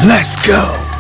Let's go!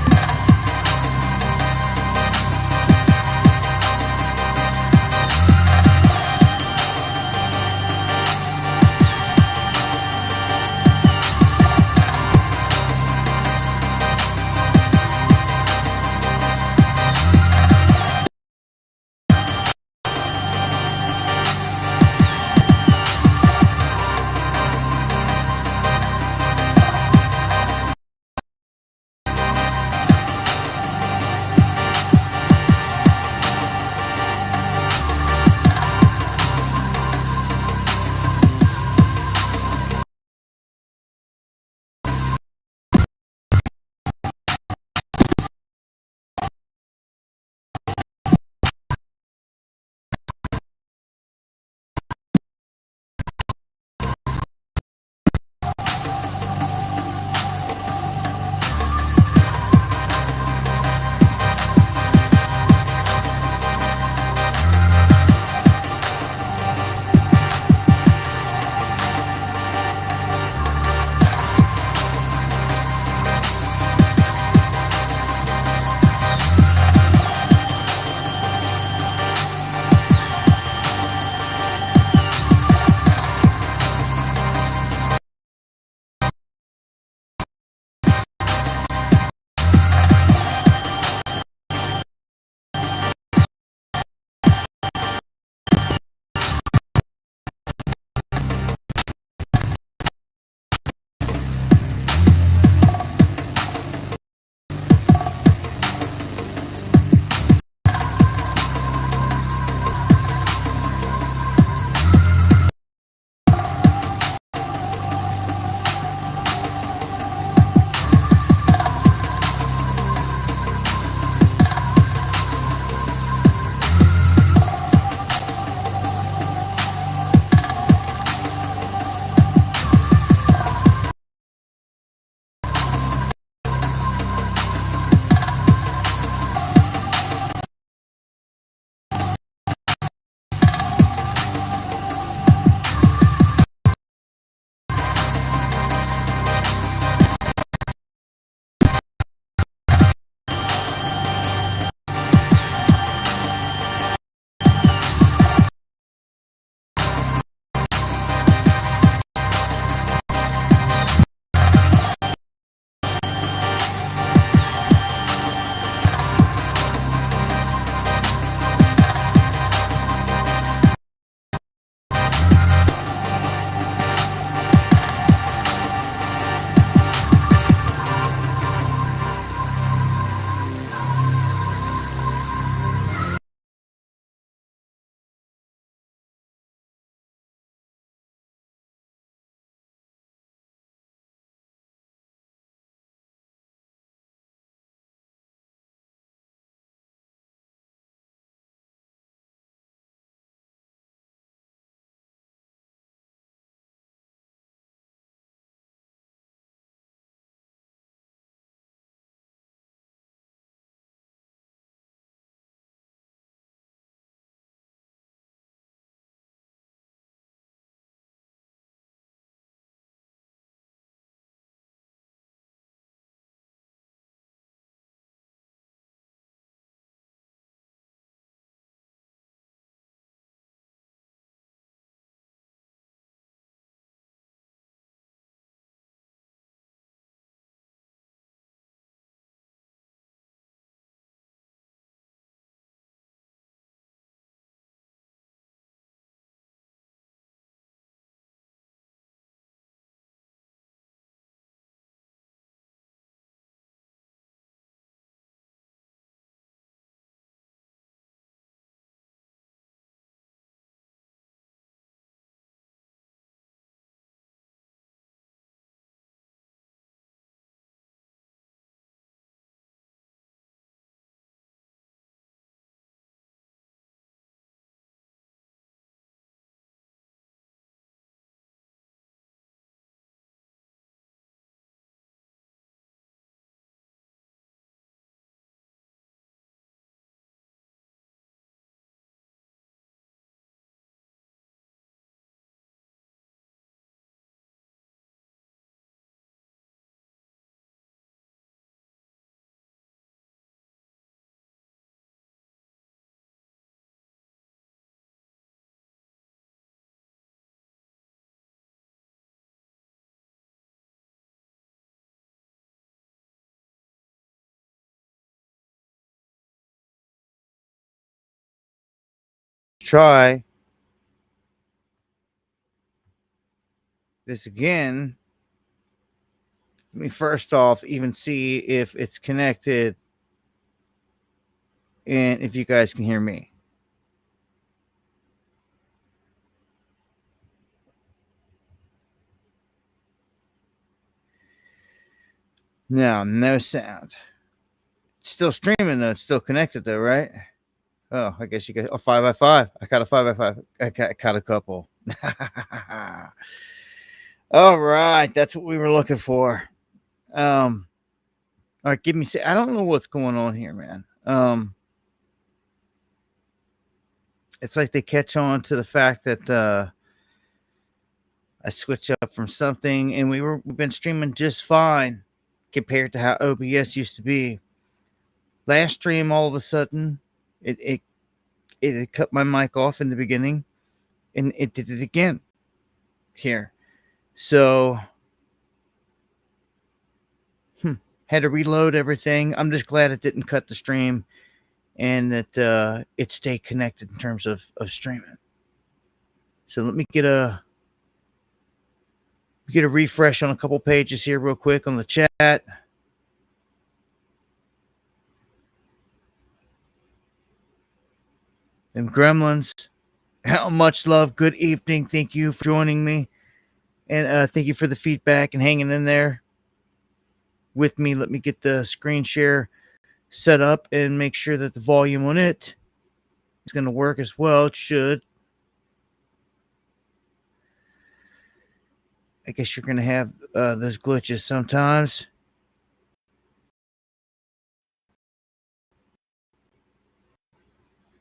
try this again. Let me first off even see if it's connected and if you guys can hear me. No sound. It's still streaming though. It's still connected though, right? Oh, I guess you guys. Oh, 5x5. I caught a 5x5. I caught a couple. All right, that's what we were looking for. All right, give me. I don't know what's going on here, man. It's like they catch on to the fact that I switch up from something, and we've been streaming just fine compared to how OBS used to be. Last stream, all of a sudden, it had cut my mic off in the beginning, and it did it again here. So, had to reload everything. I'm just glad it didn't cut the stream, and that it stayed connected in terms of streaming. So let me get a refresh on a couple pages here real quick on the chat. Them gremlins, how much love. Good evening. Thank you for joining me, and thank you for the feedback and hanging in there with me. Let me get the screen share set up and make sure that the volume on it is going to work as well. It should. I guess you're going to have those glitches sometimes.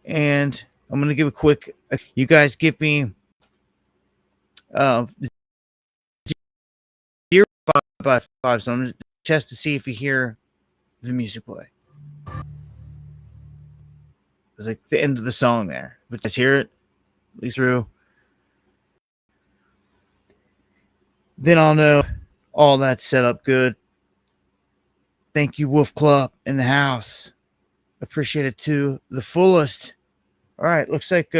And I'm going to give a quick, you guys give me 0 by 5. So I'm going to test to see if you hear the music play. It's like the end of the song there. But just hear it, at least through. Then I'll know all that's set up good. Thank you, Wolf Club in the house. Appreciate it to the fullest. All right, looks like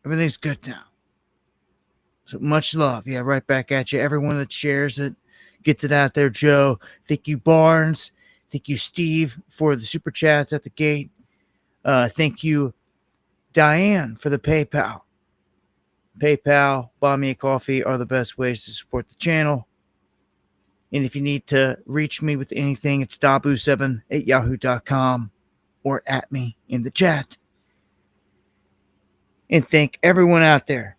everything's good now. So much love. Yeah, right back at you. Everyone that shares it, gets it out there. Joe, thank you, Barnes. Thank you, Steve, for the super chats at the gate. Thank you, Diane, for the PayPal. PayPal, buy me a coffee are the best ways to support the channel. And if you need to reach me with anything, it's dabu7@yahoo.com or at me in the chat. And thank everyone out there.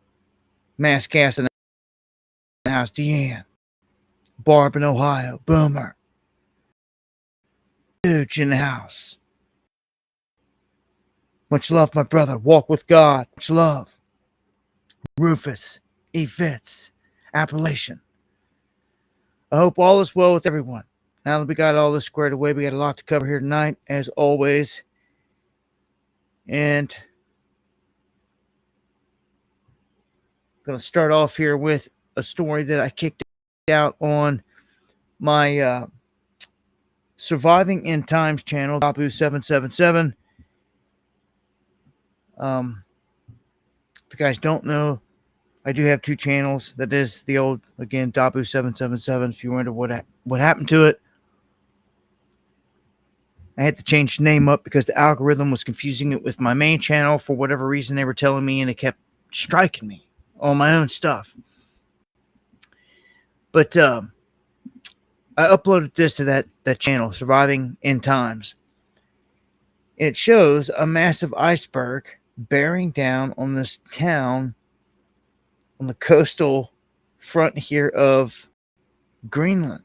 Masscast in the house, Deanne, Barb in Ohio, Boomer, Huge in the house. Much love, my brother. Walk with God. Much love. Rufus, E. Fitz, Appalachian. I hope all is well with everyone. Now that we got all this squared away, we got a lot to cover here tonight, as always. And I'm going to start off here with a story that I kicked out on my Surviving End Times channel, Dabu777. If you guys don't know, I do have 2 channels. That is the old, again, Dabu777. If you wonder what happened to it, I had to change the name up because the algorithm was confusing it with my main channel for whatever reason they were telling me, and it kept striking me on my own stuff. But I uploaded this to that channel, Surviving End Times. It shows a massive iceberg bearing down on this town on the coastal front here of Greenland.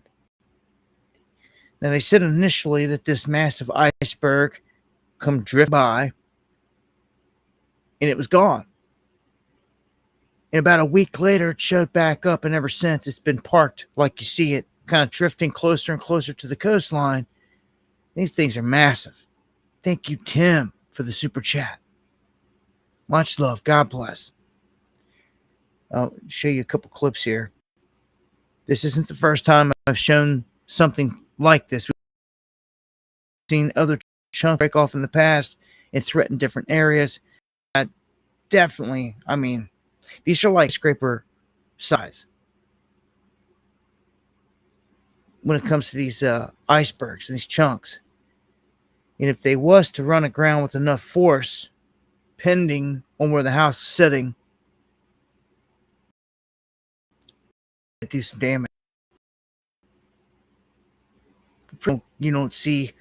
Now, they said initially that this massive iceberg come drift by and it was gone. And about a week later, it showed back up, and ever since it's been parked like you see it, kind of drifting closer and closer to the coastline. These things are massive. Thank you, Tim, for the super chat. Much love. God bless. I'll show you a couple clips here. This isn't the first time I've shown something like this. We've seen other chunks break off in the past, and threaten different areas. Definitely, I mean, these are like scraper size when it comes to these icebergs and these chunks. And if they was to run aground with enough force, pending on where the house was sitting, it'd do some damage. You don't see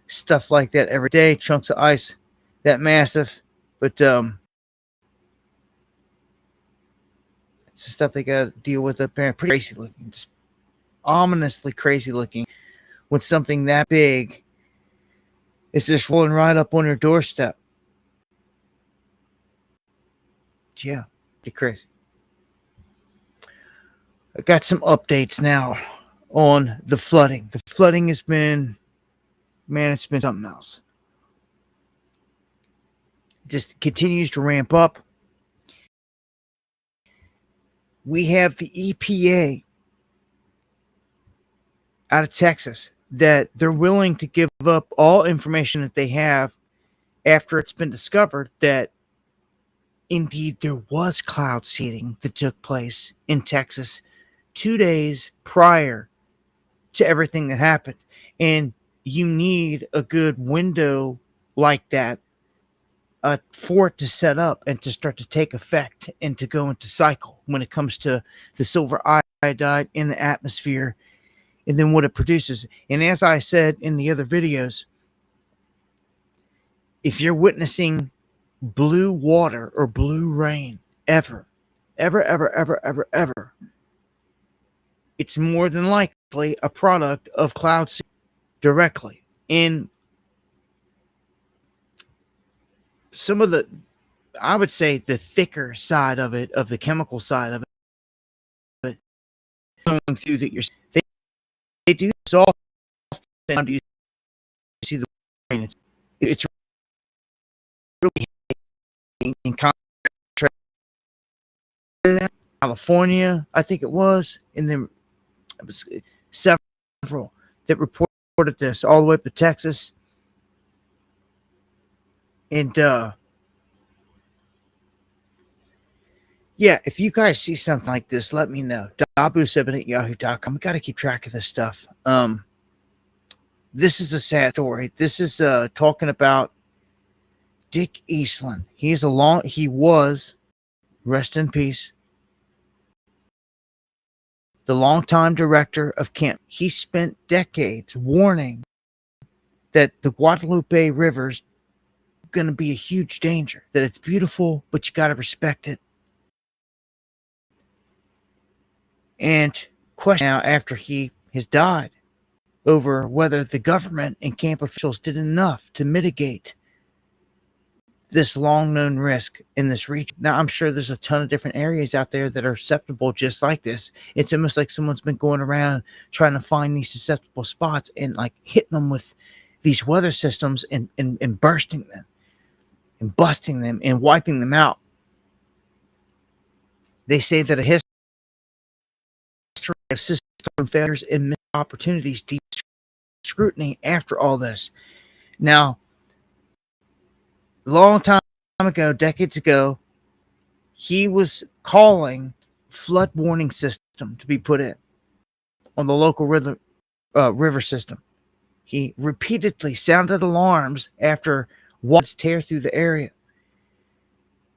stuff like that every day, chunks of ice that massive, but it's the stuff they got to deal with up there. Pretty crazy looking, just ominously crazy looking when something that big is just rolling right up on your doorstep. Yeah, pretty crazy. I got some updates now on the flooding. The flooding has been, man, it's been something else. It just continues to ramp up. We have the EPA out of Texas that they're willing to give up all information that they have after it's been discovered that indeed there was cloud seeding that took place in Texas 2 days prior to everything that happened. And you need a good window like that for it to set up and to start to take effect and to go into cycle when it comes to the silver iodide in the atmosphere and then what it produces. And as I said in the other videos, if you're witnessing blue water or blue rain ever, it's more than likely a product of cloud seeding directly. In some of the, I would say the thicker side of it, of the chemical side of it, going through that they do dissolve. And you see the rain. It's really in contrast. California, I think it was, and then it was several that reported this all the way up to Texas. And yeah, if you guys see something like this, let me know. Dabu7@yahoo.com. We got to keep track of this stuff. This is a sad story. This is talking about Dick Eastland. He was, rest in peace, the longtime director of camp. He spent decades warning that the Guadalupe River's going to be a huge danger, that it's beautiful, but you got to respect it. And question now after he has died over whether the government and camp officials did enough to mitigate this long-known risk in this region. Now, I'm sure there's a ton of different areas out there that are susceptible just like this. It's almost like someone's been going around trying to find these susceptible spots and like hitting them with these weather systems and bursting them and busting them and wiping them out. They say that a history of system failures and missed opportunities, deep scrutiny after all this. Now, long time ago, decades ago, he was calling flood warning system to be put in on the local river system. He repeatedly sounded alarms after waters tear through the area.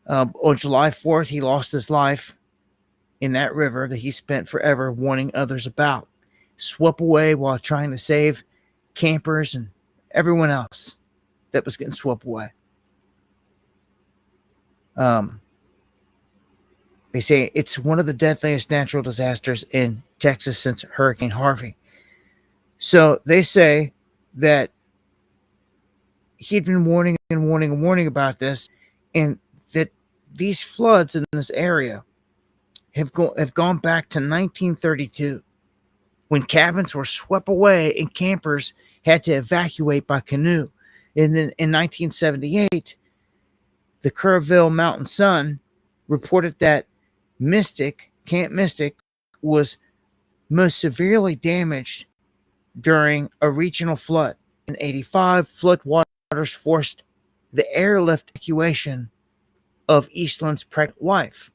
On July 4th, he lost his life in that river that he spent forever warning others about. Swept away while trying to save campers and everyone else that was getting swept away. They say it's one of the deadliest natural disasters in Texas since Hurricane Harvey. So they say that he'd been warning about this, and that these floods in this area have gone back to 1932, when cabins were swept away and campers had to evacuate by canoe. And then in 1978, the Kerrville Mountain Sun reported that Camp Mystic, was most severely damaged during a regional flood. In 85, flood waters forced the airlift evacuation of Eastland's pregnant wife.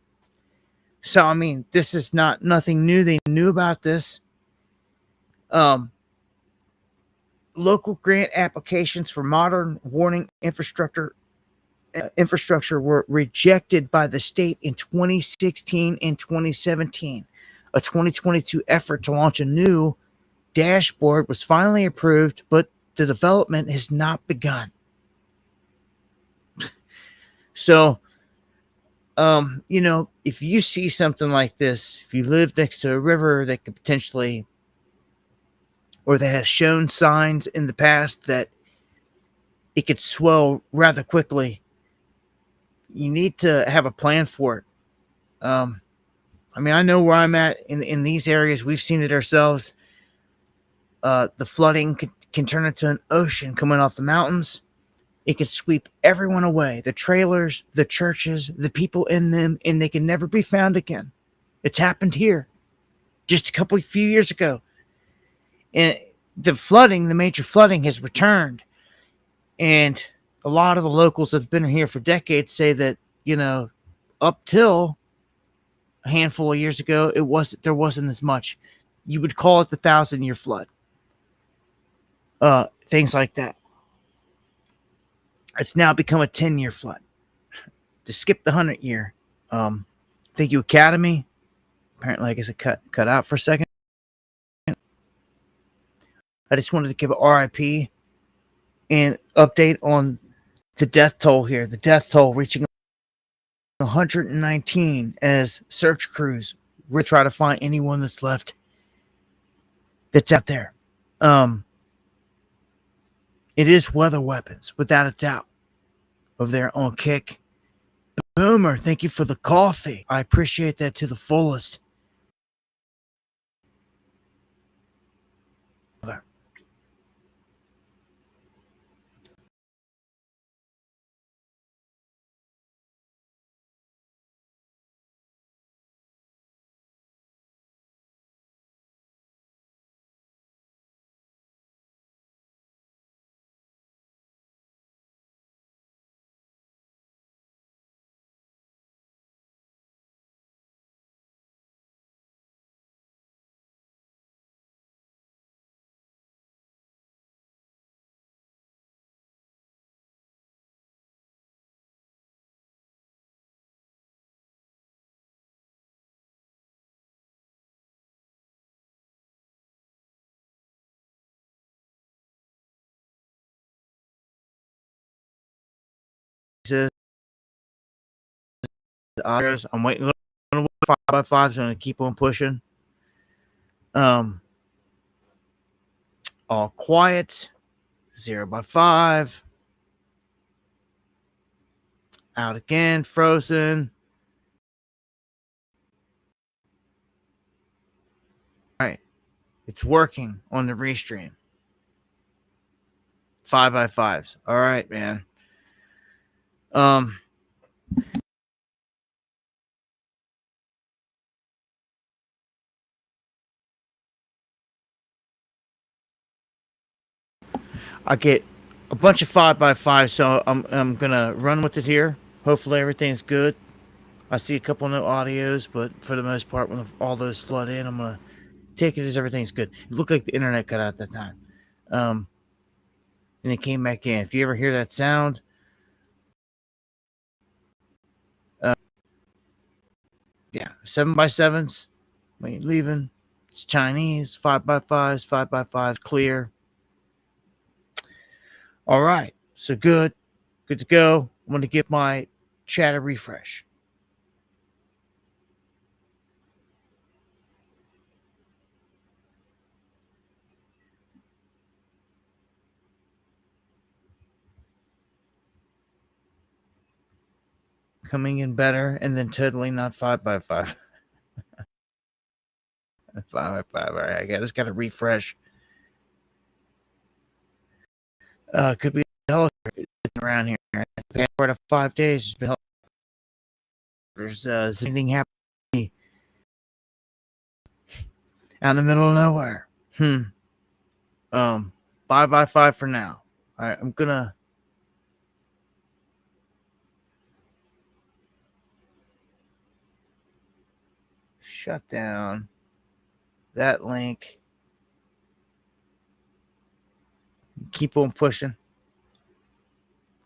So, I mean, this is nothing new. They knew about this. Local grant applications for modern warning infrastructure were rejected by the state in 2016 and 2017. A 2022 effort to launch a new dashboard was finally approved, but the development has not begun. So, if you see something like this, if you live next to a river that could potentially, or that has shown signs in the past that it could swell rather quickly, you need to have a plan for it. I know where I'm at in these areas. We've seen it ourselves. The flooding can turn into an ocean coming off the mountains. It could sweep everyone away, the trailers, the churches, the people in them, and they can never be found again. It's happened here just a few years ago. And the major flooding has returned. And a lot of the locals that have been here for decades say that, up till a handful of years ago, there wasn't as much. You would call it the 1,000-year flood. Things like that. It's now become a 10-year flood. To skip the 100-year. Thank you, Academy. Apparently, I guess it cut out for a second. I just wanted to give an RIP and update on the death toll here. The death toll reaching 119 as search crews will try to find anyone that's left that's out there. It is weather weapons, without a doubt, of their own kick. Boomer, thank you for the coffee. I appreciate that to the fullest. I'm waiting on 5x5, so I'm going to keep on pushing. All quiet. 0x5. Out again. Frozen. All right. It's working on the restream. 5x5s. All right, man. I get a bunch of 5x5s, so I'm gonna run with it here. Hopefully everything's good. I see a couple no audios, but for the most part, when all those flood in, I'm gonna take it as everything's good. It looked like the internet cut out at that time, and it came back in. If you ever hear that sound, yeah, 7x7s. When you're leaving, it's Chinese. 5x5s, 5x5s, clear. All right, so good to go. I'm going to give my chat a refresh. Coming in better, and then totally not 5x5. 5x5. All right, I just got to refresh. Could be around here. For 5 days, it's been there's anything happening out in the middle of nowhere. 5x5 for now. All right, I'm gonna shut down that link. Keep on pushing.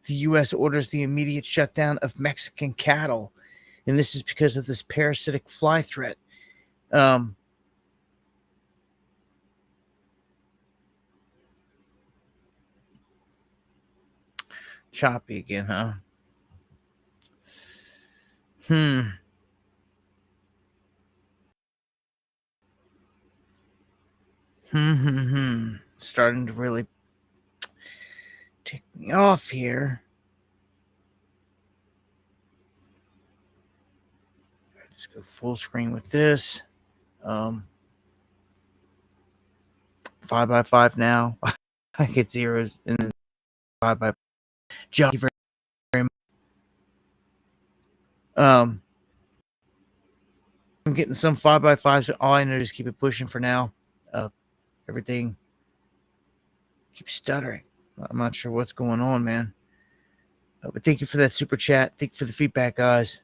The U.S. orders the immediate shutdown of Mexican cattle, and this is because of this parasitic fly threat. Choppy again, huh? Starting to really tick me off here. Let's go full screen with this. 5x5 now. I get zeros and then 5x5. John, thank you very much. I'm getting some 5x5s. So all I know is keep it pushing for now. Everything keeps stuttering. I'm not sure what's going on, man. But thank you for that super chat. Thank you for the feedback, guys.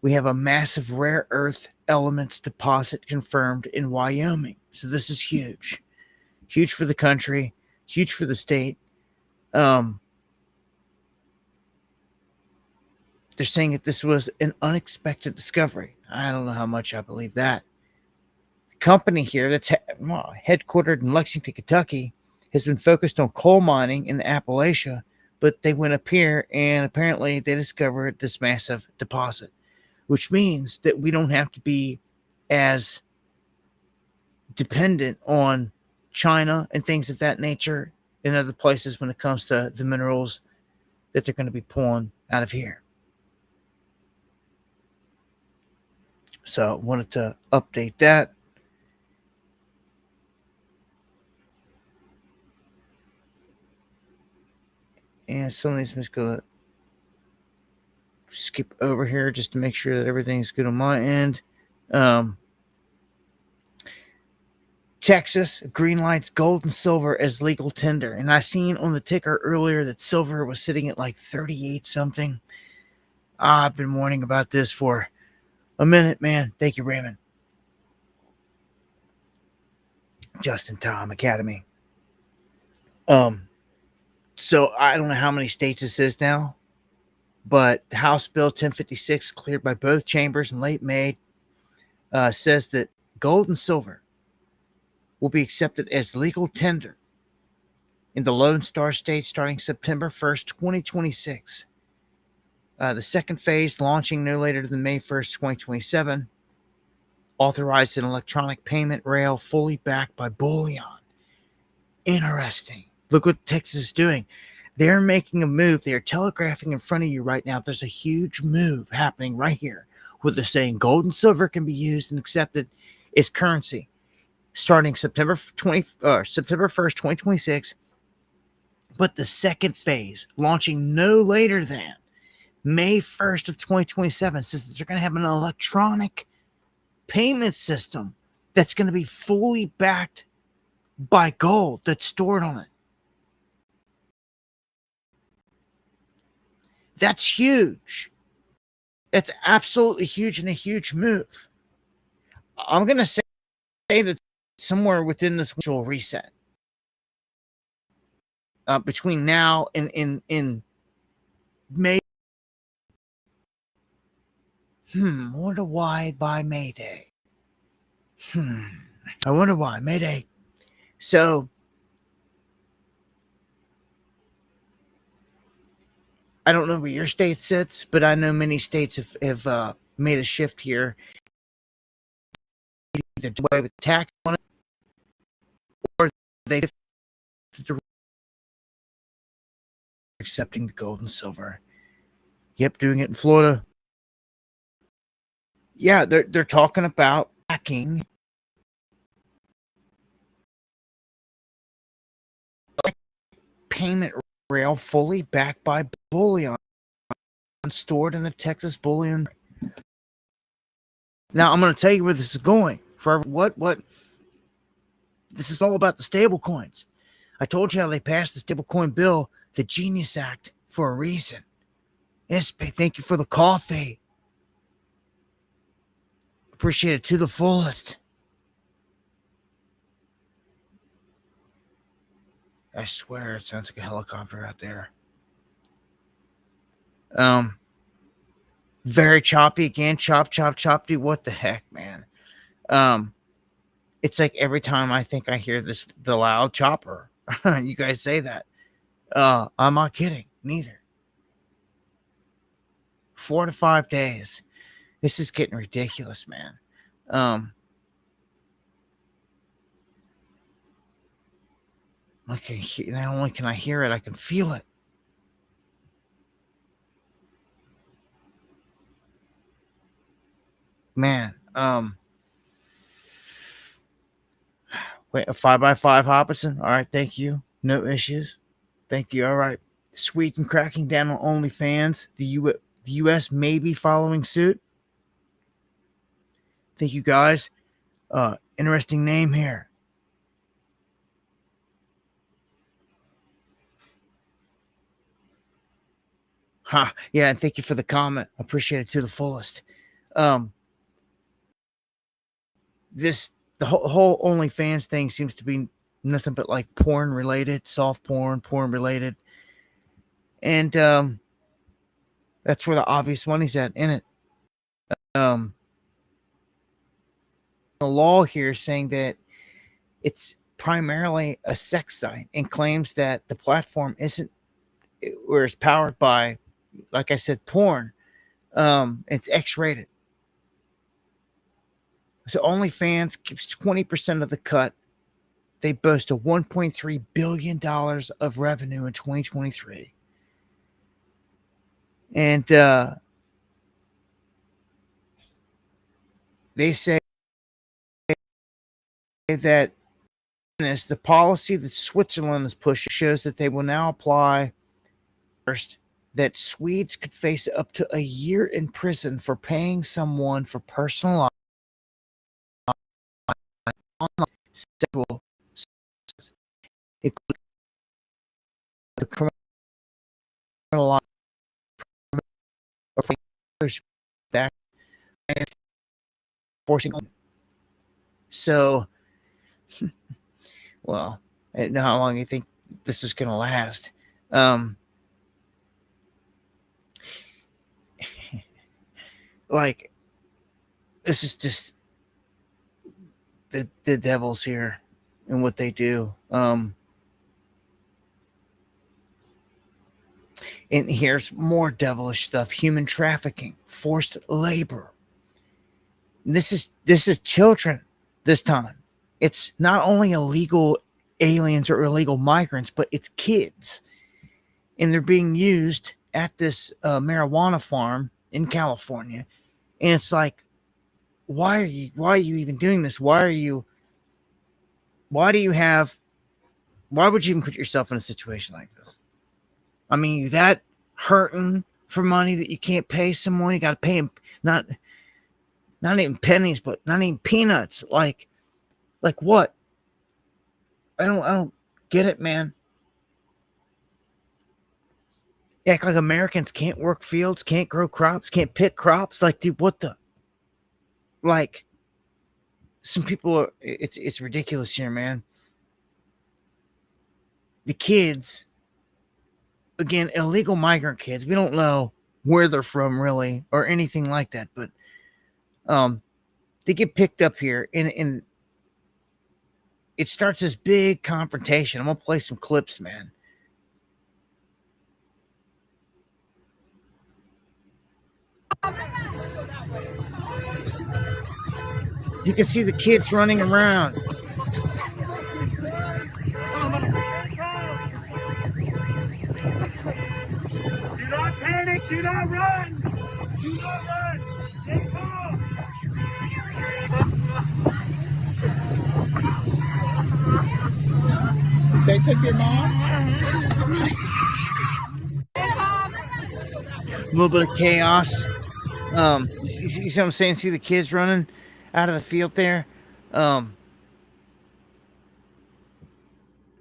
We have a massive rare earth elements deposit confirmed in Wyoming. So this is huge. Huge for the country. Huge for the state. They're saying that this was an unexpected discovery. I don't know how much I believe that. The company here that's headquartered in Lexington, Kentucky, has been focused on coal mining in Appalachia, but they went up here and apparently they discovered this massive deposit, which means that we don't have to be as dependent on China and things of that nature in other places when it comes to the minerals that they're going to be pulling out of here. So I wanted to update that. And some of these I'm just going to skip over here just to make sure that everything's good on my end. Texas greenlights gold and silver as legal tender. And I seen on the ticker earlier that silver was sitting at like 38 something. I've been warning about this for a minute, man. Thank you, Raymond. Just in time, Academy. So I don't know how many states this is now, but House Bill 1056, cleared by both chambers in late May, says that gold and silver will be accepted as legal tender in the Lone Star State starting September 1st, 2026. The second phase launching no later than May 1st, 2027, authorized an electronic payment rail fully backed by bullion. Interesting. Look what Texas is doing. They're making a move. They're telegraphing in front of you right now. There's a huge move happening right here where they're saying gold and silver can be used and accepted as currency starting September 1st, 2026. But the second phase, launching no later than May 1st of 2027, says that they're going to have an electronic payment system that's going to be fully backed by gold that's stored on it. That's huge. That's absolutely huge and a huge move. I'm going to say that somewhere within this reset between now and in May. I wonder why by May Day. I wonder why. May Day. So I don't know where your state sits, but I know many states have made a shift here. Either do away with tax on it, or they accepting the gold and silver. Yep, doing it in Florida. Yeah, they're talking about backing payment rail fully backed by bullion stored in the Texas bullion. Now I'm going to tell you where this is going. For what? This is all about the stable coins. I told you how they passed the stablecoin bill, the Genius Act, for a reason. Yes, thank you for the coffee. Appreciate it to the fullest. I swear it sounds like a helicopter out there. Very choppy again. Chop, chop, chop. Dude, what the heck, man? It's like every time I think I hear the loud chopper, you guys say that. I'm not kidding. Neither. 4 to 5 days. This is getting ridiculous, man. Not only can I hear it, I can feel it. Man, wait, a 5x5 Hopperson? All right, thank you. No issues. Thank you. All right. Sweden cracking down on OnlyFans. The U.S. may be following suit. Thank you, guys. Interesting name here. Yeah, and thank you for the comment. Appreciate it to the fullest. The whole OnlyFans thing seems to be nothing but like porn related, soft porn related. And that's where the obvious money's at in it. The law here is saying that it's primarily a sex site and claims that the platform is powered by, like I said, porn. It's X-rated. So OnlyFans keeps 20% of the cut. They boast a $1.3 billion of revenue in 2023. And they say that the policy that Switzerland is pushing shows that they will now apply first that Swedes could face up to a year in prison for paying someone for personal online sexual services, including the criminal or back and forcing. So, well, I don't know how long you think this is going to last. Like, this is just the devils here and what they do. And here's more devilish stuff: human trafficking, forced labor. This is children this time. It's not only illegal aliens or illegal migrants, but it's kids. And they're being used at this marijuana farm in California. And it's like, why are you even doing this? Why would you even put yourself in a situation like this? I mean, you that hurting for money that you can't pay someone? You got to pay him not even pennies, but not even peanuts. Like what? I don't get it, man. Act like Americans can't work fields, can't grow crops, can't pick crops. Like, dude, what the? Like, some people are. It's ridiculous here, man. The kids, again, illegal migrant kids. We don't know where they're from, really, or anything like that. But they get picked up here, and it starts this big confrontation. I'm gonna play some clips, man. You can see the kids running around. Do not panic. Do not run. Do not run. Stay calm. They took your mom? A little bit of chaos. You see what I'm saying? See the kids running out of the field there.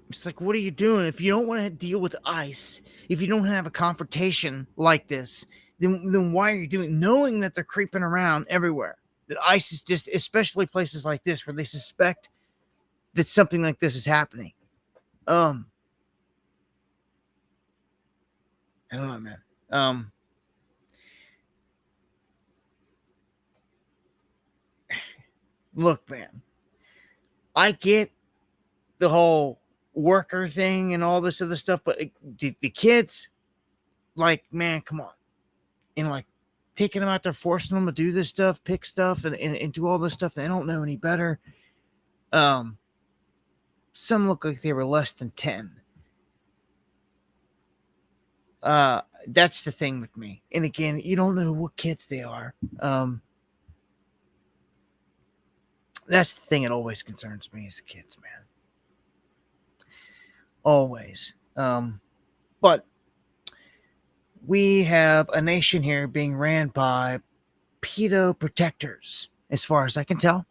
It's like, what are you doing? If you don't want to deal with ICE, if you don't have a confrontation like this, then why are you doing it? Knowing that they're creeping around everywhere. that ICE is just, especially places like this where they suspect that something like this is happening. I don't know, man. Look, man, I get the whole worker thing and all this other stuff, but the kids, like, man, come on. And like taking them out there, forcing them to do this stuff, pick stuff, and do all this stuff. They don't know any better. Some look like they were less than 10. That's the thing with me. And again, you don't know what kids they are. That's the thing that always concerns me is the kids, man. Always. But we have a nation here being ran by pedo protectors, as far as I can tell.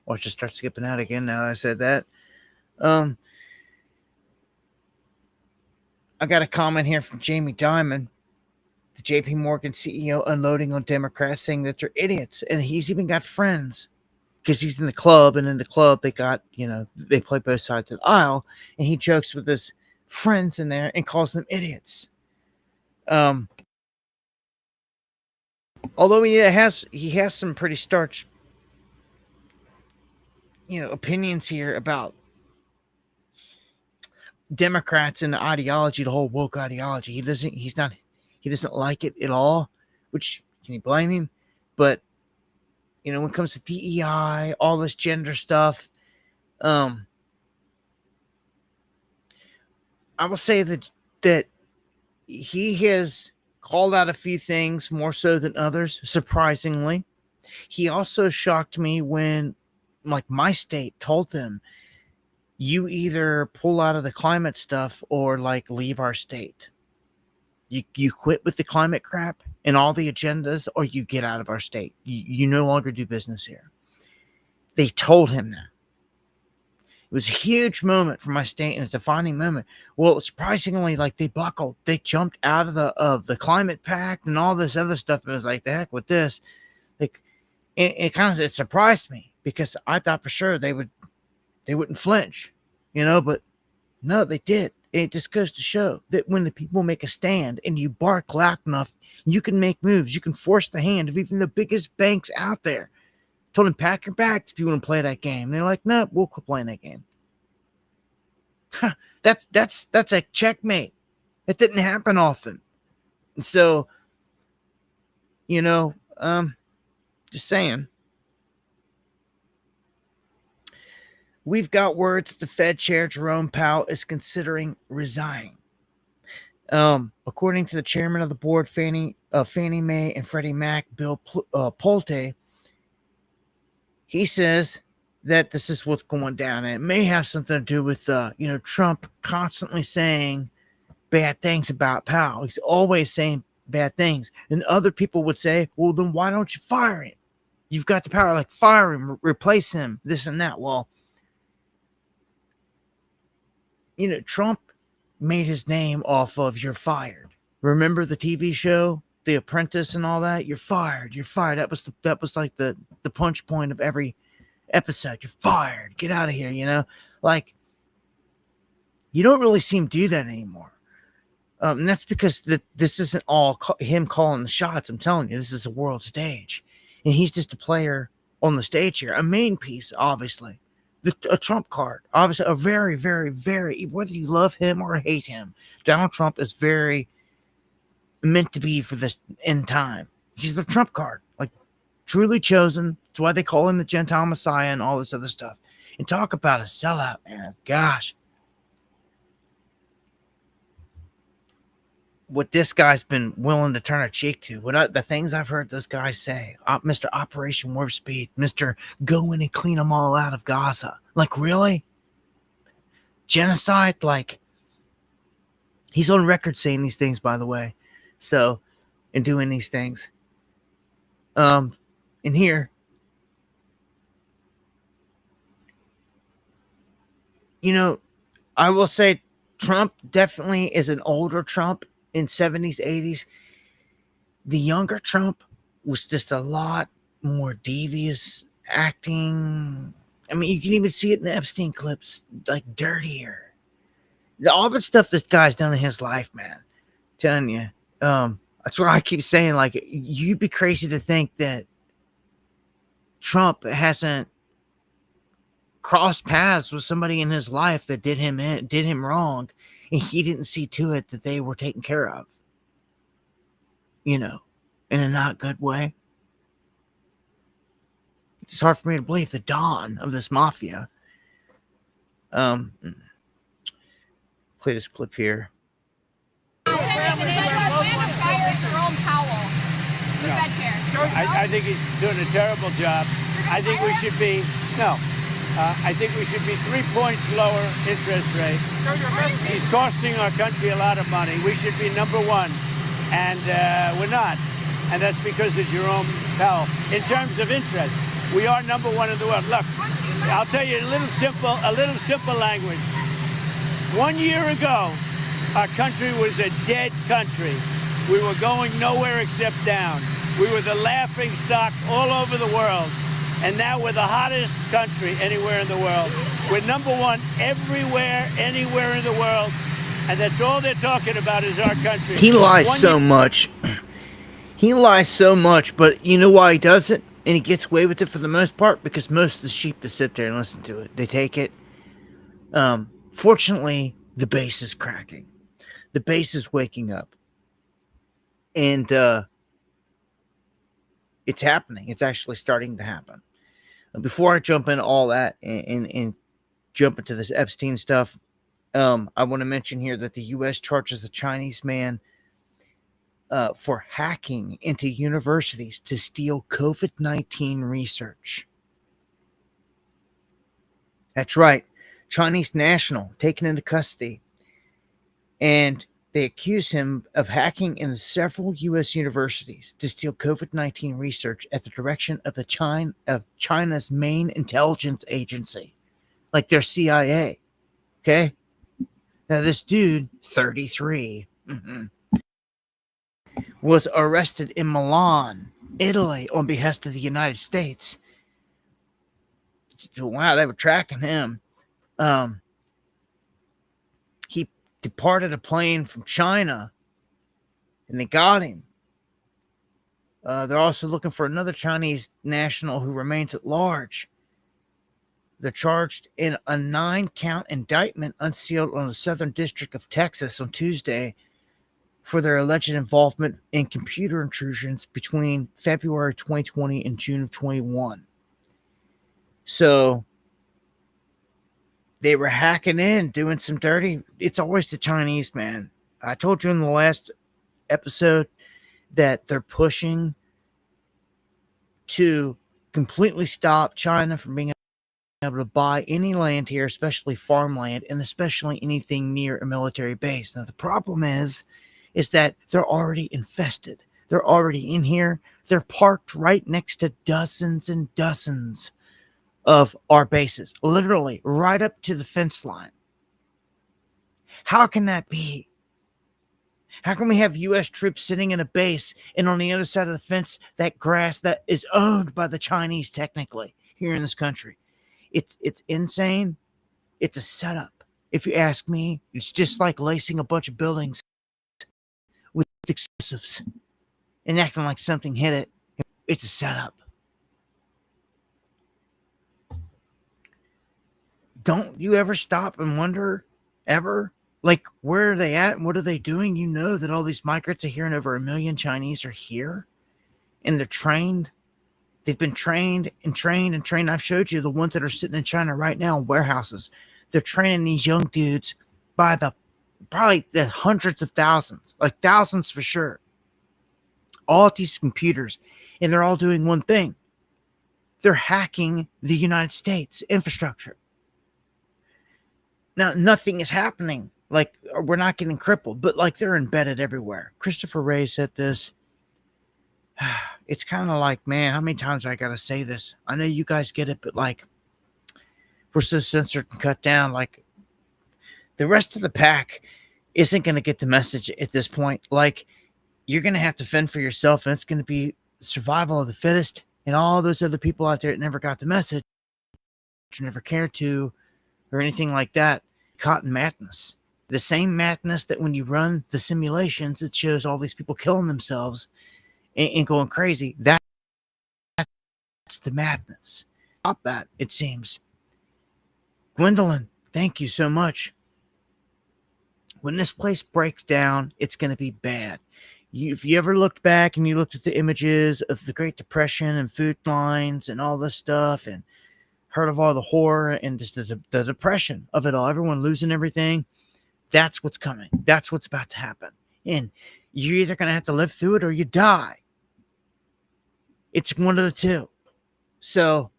Watch it start skipping out again now I said that. I got a comment here from Jamie Dimon, the JP Morgan CEO, unloading on Democrats, saying that they're idiots. And he's even got friends because he's in the club, and in the club they got, they play both sides of the aisle, and he jokes with his friends in there and calls them idiots. Although he has some pretty starch, opinions here about Democrats and the ideology, the whole woke ideology. He doesn't like it at all, which, can you blame him? But, when it comes to DEI, all this gender stuff, I will say that he has called out a few things more so than others, surprisingly. He also shocked me when, like, my state told them, you either pull out of the climate stuff or, like, leave our state. You quit with the climate crap and all the agendas, or you get out of our state. You no longer do business here. They told him that. It was a huge moment for my state and a defining moment. Well, surprisingly, like, they buckled. They jumped out of the climate pact and all this other stuff. It was like, the heck with this. Like, it surprised me because I thought for sure they wouldn't flinch, but no, they did. It just goes to show that when the people make a stand and you bark loud enough, you can make moves. You can force the hand of even the biggest banks out there. Told them, pack your bags if you want to play that game. They're like, no, we'll quit playing that game. That's a checkmate. That didn't happen often. So, just saying. We've got word that the Fed Chair Jerome Powell is considering resigning. According to the chairman of the board, Fannie Mae and Freddie Mac, Bill Pulte, he says that this is what's going down, and it may have something to do with Trump constantly saying bad things about Powell. He's always saying bad things, and other people would say, well, then why don't you fire him? You've got the power, like, fire him, replace him, this and that. Well, Trump made his name off of "you're fired." Remember the TV show, The Apprentice, and all that? You're fired. You're fired. That was like the punch point of every episode. You're fired. Get out of here. Like, you don't really see him do that anymore. And that's because this isn't all him calling the shots. I'm telling you, this is a world stage, and he's just a player on the stage here, a main piece, obviously. A Trump card, obviously, a very, very, very, whether you love him or hate him, Donald Trump is very meant to be for this end time. He's the Trump card, like, truly chosen. That's why they call him the Gentile Messiah and all this other stuff. And talk about a sellout, man. Gosh. What this guy's been willing to turn a cheek to, the things I've heard this guy say, Mr. Operation Warp Speed, Mr. Go in and clean them all out of Gaza. Like, really? Genocide? Like, he's on record saying these things, by the way. So, and doing these things. In here, I will say Trump definitely is an older Trump. In 70s, 80s, the younger Trump was just a lot more devious acting. I mean, you can even see it in the Epstein clips, like dirtier. All the stuff this guy's done in his life, man. Telling you. That's why I keep saying, like, you'd be crazy to think that Trump hasn't crossed paths with somebody in his life that did him wrong, and he didn't see to it that they were taken care of. You know, in a not good way. It's hard for me to believe the dawn of this mafia. Play this clip here. No. I think he's doing a terrible job. I think we should be, I think we should be 3 points lower interest rate. He's costing our country a lot of money. We should be number one, and we're not. And that's because of Jerome Powell. In terms of interest, we are number one in the world. Look, I'll tell you a little simple language. 1 year ago, our country was a dead country. We were going nowhere except down. We were the laughing stock all over the world. And now we're the hottest country anywhere in the world. We're number one everywhere, anywhere in the world. And that's all they're talking about is our country. He lies so much. He lies so much, but you know why he does it? And he gets away with it for the most part? Because most of the sheep just sit there and listen to it. They take it. Fortunately, the base is cracking. The base is waking up. And it's happening. It's actually starting to happen. Before I jump into all that and jump into this Epstein stuff, I want to mention here that the U.S. charges a Chinese man for hacking into universities to steal COVID-19 research. That's right. Chinese national taken into custody. And they accuse him of hacking into several U.S. universities to steal COVID-19 research at the direction of China's main intelligence agency, like their CIA. Okay? Now, this dude, 33, was arrested in Milan, Italy, on behest of the United States. Wow, they were tracking him. He departed a plane from China, and they got him. They're also looking for another Chinese national who remains at large. They're charged in a 9-count indictment unsealed on the Southern District of Texas on Tuesday for their alleged involvement in computer intrusions between February 2020 and June of 21. So they were hacking in, doing some dirty. It's always the Chinese, man. I told you in the last episode that they're pushing to completely stop China from being able to buy any land here, especially farmland, and especially anything near a military base. Now, the problem is that they're already infested. They're already in here. They're parked right next to dozens and dozens of our bases, literally right up to the fence line. How can that be? How can we have U.S. troops sitting in a base and on the other side of the fence, that grass that is owned by the Chinese technically here in this country? It's insane. It's a setup. If you ask me, it's just like lacing a bunch of buildings with explosives and acting like something hit it. It's a setup. Don't you ever stop and wonder, ever? Like, where are they at and what are they doing? You know that all these migrants are here and over 1 million Chinese are here and they're trained. They've been trained and trained and trained. I've showed you the ones that are sitting in China right now in warehouses. They're training these young dudes by probably the hundreds of thousands, like thousands for sure. All at these computers, and they're all doing one thing. They're hacking the United States infrastructure. Now, nothing is happening. Like, we're not getting crippled, but like they're embedded everywhere. Christopher Wray said this. It's kind of like, man, how many times do I got to say this? I know you guys get it, but like, we're so censored and cut down. Like, the rest of the pack isn't going to get the message at this point. Like, you're going to have to fend for yourself, and it's going to be survival of the fittest. and all those other people out there that never got the message, never cared to, or anything like that, caught in madness. The same madness that when you run the simulations, it shows all these people killing themselves and going crazy. That's the madness. Stop that, it seems. Gwendolyn, thank you so much. When this place breaks down, it's going to be bad. If you ever looked back and you looked at the images of the Great Depression and food lines and all this stuff and heard of all the horror and just the depression of it all, everyone losing everything, that's what's coming. That's what's about to happen. And you're either going to have to live through it or you die. It's one of the two. So,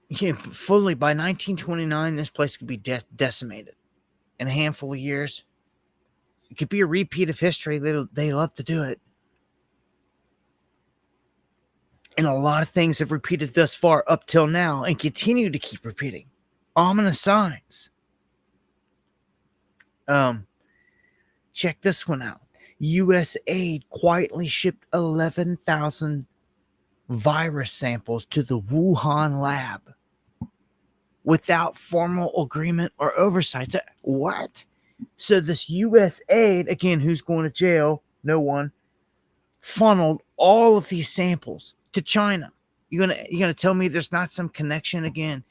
yeah, fully by 1929, this place could be decimated. In a handful of years, it could be a repeat of history. They love to do it. And a lot of things have repeated thus far up till now and continue to keep repeating. Ominous signs. Check this one out. U.S. aid quietly shipped 11,000 virus samples to the Wuhan lab without formal agreement or oversight. So, what? So this U.S. aid, again, who's going to jail? No one. Funneled all of these samples to China. You're gonna tell me there's not some connection again?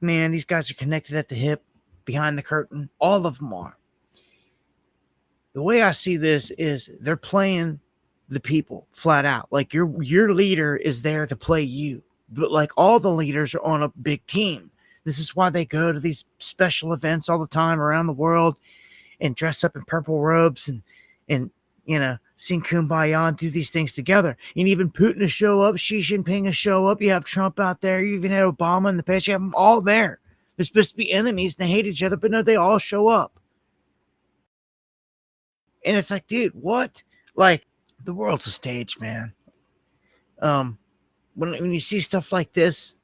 Man, these guys are connected at the hip, behind the curtain. All of them are. The way I see this is they're playing the people flat out. Like your leader is there to play you, but like all the leaders are on a big team. This is why they go to these special events all the time around the world and dress up in purple robes and sing Kumbaya and do these things together. And even Putin will show up, Xi Jinping will show up, you have Trump out there, you even had Obama in the past, you have them all there. They're supposed to be enemies and they hate each other, but no, they all show up. And it's like, dude, what? Like, the world's a stage, man. When you see stuff like this,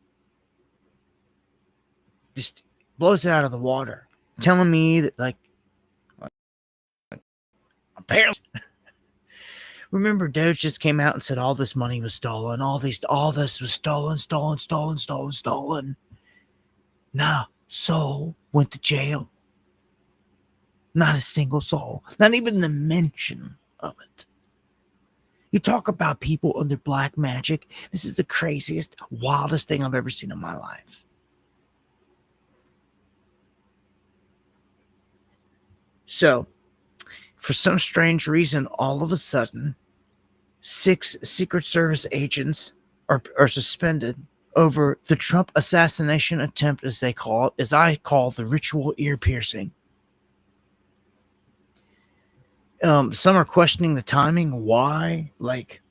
just blows it out of the water. Telling me that, like apparently, remember, Doge just came out and said all this money was stolen. All this was stolen. Not a soul went to jail. Not a single soul. Not even the mention of it. You talk about people under black magic. This is the craziest, wildest thing I've ever seen in my life. So, for some strange reason, all of a sudden, 6 Secret Service agents are suspended over the Trump assassination attempt, as they call it, as I call the ritual ear piercing. Some are questioning the timing. Why? Like,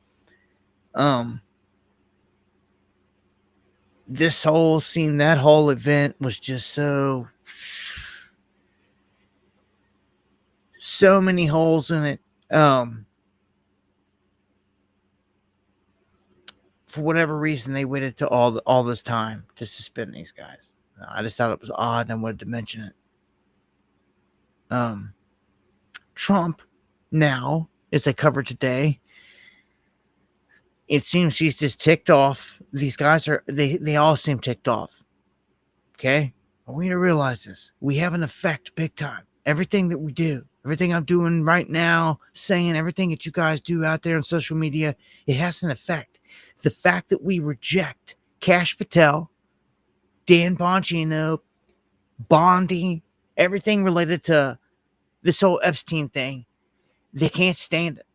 this whole scene, that whole event was just so many holes in it. For whatever reason, they waited to all this time to suspend these guys. I just thought it was odd and I wanted to mention it. Trump now, as I covered today, it seems he's just ticked off. These guys they all seem ticked off. Okay? We need to realize this. We have an effect big time. Everything that we do, everything I'm doing right now, saying everything that you guys do out there on social media, it has an effect. The fact that we reject Kash Patel, Dan Bongino, Bondi, everything related to this whole Epstein thing, they can't stand it.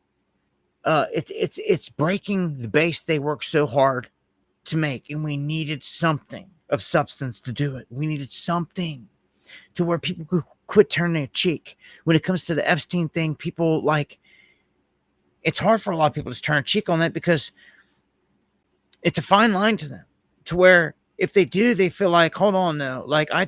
It's breaking the base they worked so hard to make, and we needed something of substance to do it. We needed something to where people could quit turning their cheek. When it comes to the Epstein thing, people it's hard for a lot of people to turn a cheek on that because it's a fine line to them, to where if they do, they feel like, hold on, no, like I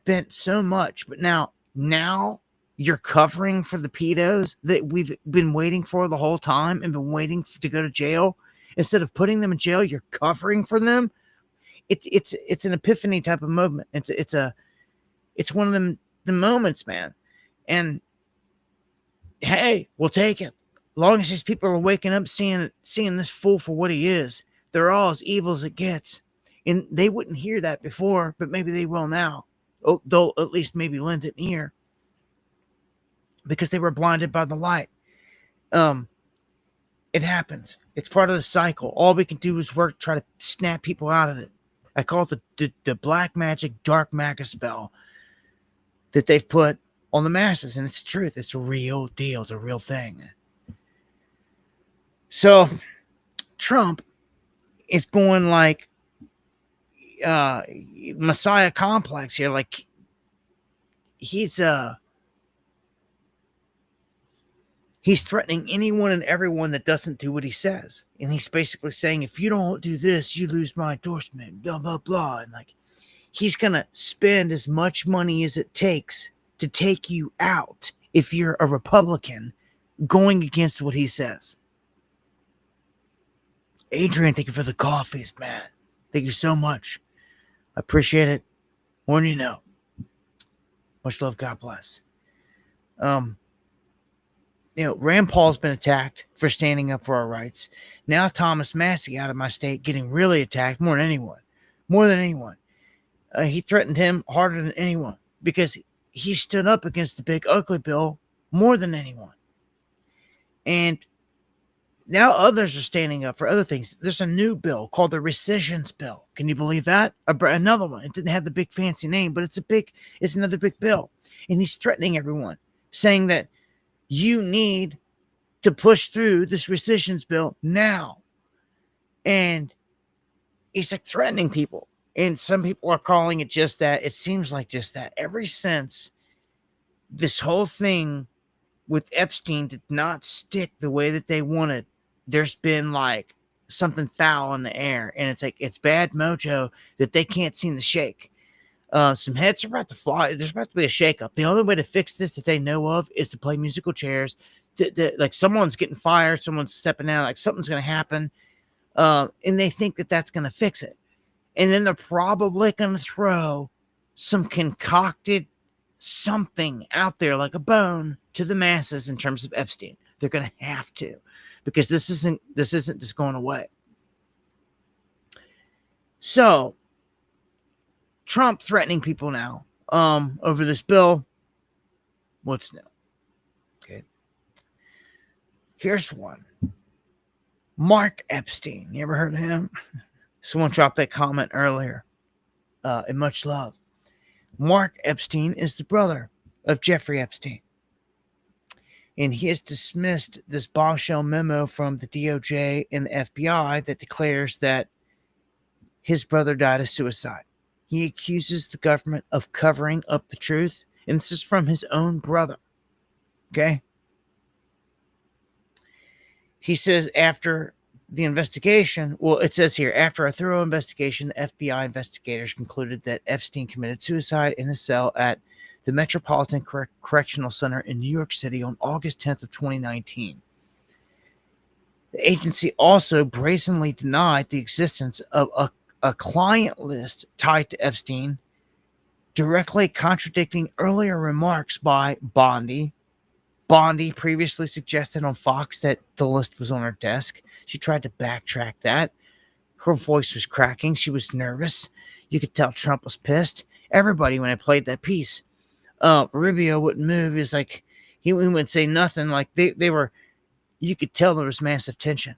bent so much, but now you're covering for the pedos that we've been waiting for the whole time and been waiting to go to jail. Instead of putting them in jail, you're covering for them. It's an epiphany type of moment. It's one of them, the moments, man. And hey, we'll take it. As long as these people are waking up seeing this fool for what he is, they're all as evil as it gets. And they wouldn't hear that before, but maybe they will now. Oh, they'll at least maybe lend an ear because they were blinded by the light. It happens. It's part of the cycle. All we can do is work, try to snap people out of it. I call it the black magic, dark maga spell that they've put on the masses. And it's the truth. It's a real deal. It's a real thing. So Trump is going like Messiah complex here. Like he's threatening anyone and everyone that doesn't do what he says. And he's basically saying, if you don't do this, you lose my endorsement, blah, blah, blah. And like, he's going to spend as much money as it takes to take you out if you're a Republican going against what he says. Adrian, thank you for the coffees, man. Thank you so much. I appreciate it. More than you know. Much love. God bless. Rand Paul's been attacked for standing up for our rights. Now Thomas Massey out of my state getting really attacked more than anyone. More than anyone. He threatened him harder than anyone because he stood up against the big ugly bill more than anyone. And now others are standing up for other things. There's a new bill called the rescissions bill. Can you believe that? Another one. It didn't have the big fancy name, but it's another big bill. And he's threatening everyone, saying that you need to push through this rescissions bill now. And he's like threatening people. And some people are calling it just that. It seems like just that. Ever since this whole thing with Epstein did not stick the way that they wanted, there's been like something foul in the air. And it's like, it's bad mojo that they can't seem to shake. Some heads are about to fly. There's about to be a shakeup. The only way to fix this that they know of is to play musical chairs. Like someone's getting fired, someone's stepping out, like something's going to happen. And they think that that's going to fix it. And then they're probably going to throw some concocted something out there like a bone to the masses in terms of Epstein. They're going to have to, because this isn't just going away. So Trump threatening people now over this bill. What's new? Okay. Here's one. Mark Epstein. You ever heard of him? Someone dropped that comment earlier. And much love. Mark Epstein is the brother of Jeffrey Epstein. And he has dismissed this bombshell memo from the DOJ and the FBI that declares that his brother died of suicide. He accuses the government of covering up the truth. And this is from his own brother. Okay? He says after the investigation, well, it says here, after a thorough investigation, the FBI investigators concluded that Epstein committed suicide in a cell at the Metropolitan Correctional Center in New York City on August 10th of 2019. The agency also brazenly denied the existence of a client list tied to Epstein, directly contradicting earlier remarks by Bondi. Bondi previously suggested on Fox that the list was on her desk. She tried to backtrack that. Her voice was cracking. She was nervous. You could tell Trump was pissed. Everybody, when I played that piece, Rubio wouldn't move. He was like, he wouldn't say nothing. Like they were, you could tell there was massive tension.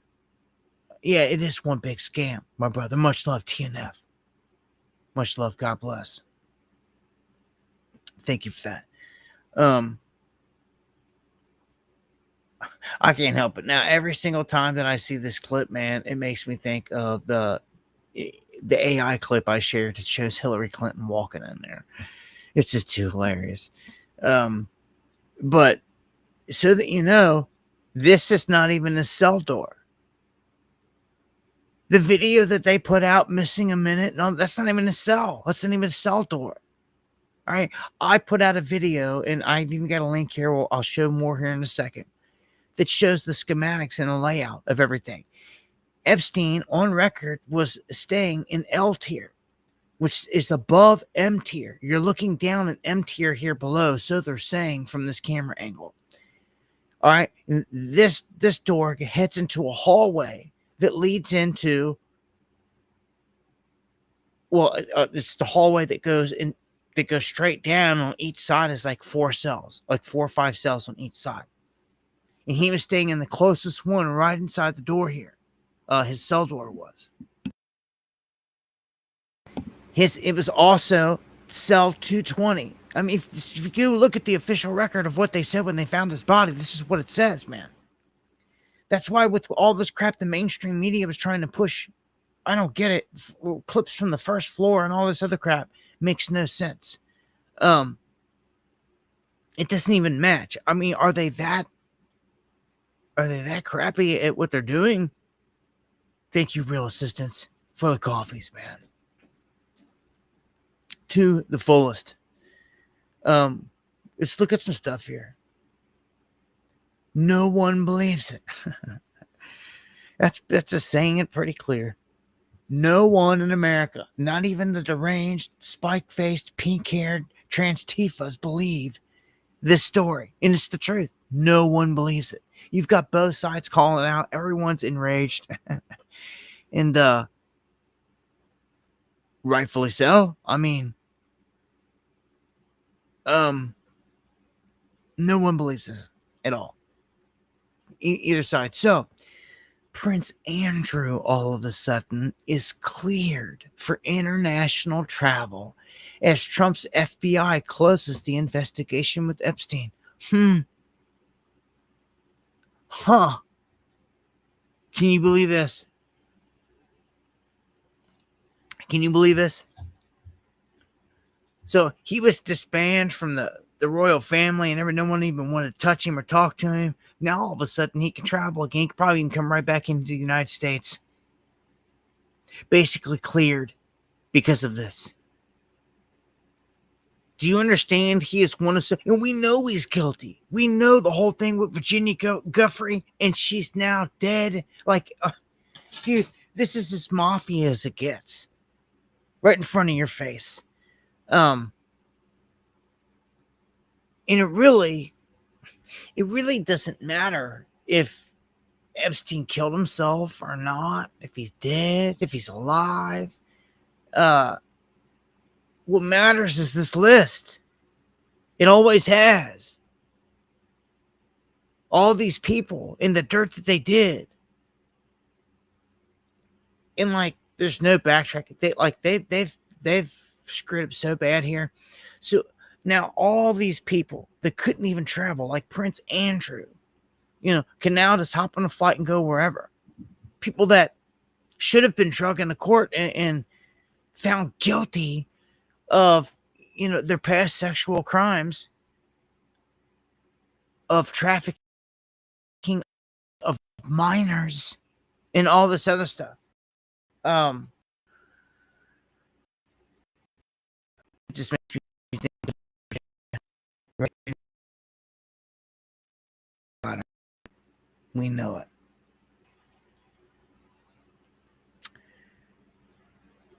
Yeah, it is one big scam, my brother. Much love, TNF. Much love. God bless. Thank you for that. I can't help it. Now, every single time that I see this clip, man, it makes me think of the AI clip I shared that shows Hillary Clinton walking in there. It's just too hilarious. But so that you know, this is not even a cell door. The video that they put out missing a minute, no, that's not even a cell. That's not even a cell door. All right. I put out a video, and I've even got a link here. Well, I'll show more here in a second, that shows the schematics and the layout of everything. Epstein, on record, was staying in L tier. which is above M tier. You're looking down at M tier here below, so they're saying from this camera angle. All right, this door heads into a hallway that leads into, well, it's the hallway that goes straight down. On each side is like 4 cells, like 4 or 5 cells on each side. And he was staying in the closest one right inside the door here. His cell door was. It was also cell 220. I mean, if you go look at the official record of what they said when they found his body, this is what it says, man. That's why with all this crap the mainstream media was trying to push, I don't get it. Clips from the first floor and all this other crap makes no sense. It doesn't even match. I mean, are they that crappy at what they're doing? Thank you, real assistants, for the coffees, man. To the fullest. Let's look at some stuff here. No one believes it. That's just saying it pretty clear. No one in America, not even the deranged, spike-faced, pink-haired trans Tifas, believe this story. And it's the truth. No one believes it. You've got both sides calling out. Everyone's enraged. And rightfully so. I mean, no one believes this at all. Either side. So, Prince Andrew, all of a sudden, is cleared for international travel as Trump's FBI closes the investigation with Epstein. Huh. Can you believe this? Can you believe this? So he was disbanded from the royal family, and no one even wanted to touch him or talk to him. Now all of a sudden he can travel again. He can probably even come right back into the United States. Basically cleared because of this. Do you understand? He is one of, and we know he's guilty. We know the whole thing with Virginia Guffrey, and she's now dead. Like, dude, this is as mafia as it gets. Right in front of your face. And it really doesn't matter if Epstein killed himself or not, if he's dead, if he's alive. What matters is this list. It always has. All these people in the dirt that they did. And like, there's no backtracking. They've screwed up so bad here. So now all these people that couldn't even travel, like Prince Andrew, can now just hop on a flight and go wherever. People that should have been dragged into court and found guilty of, their past sexual crimes, of trafficking of minors, and all this other stuff. It just makes me think, right? We know it.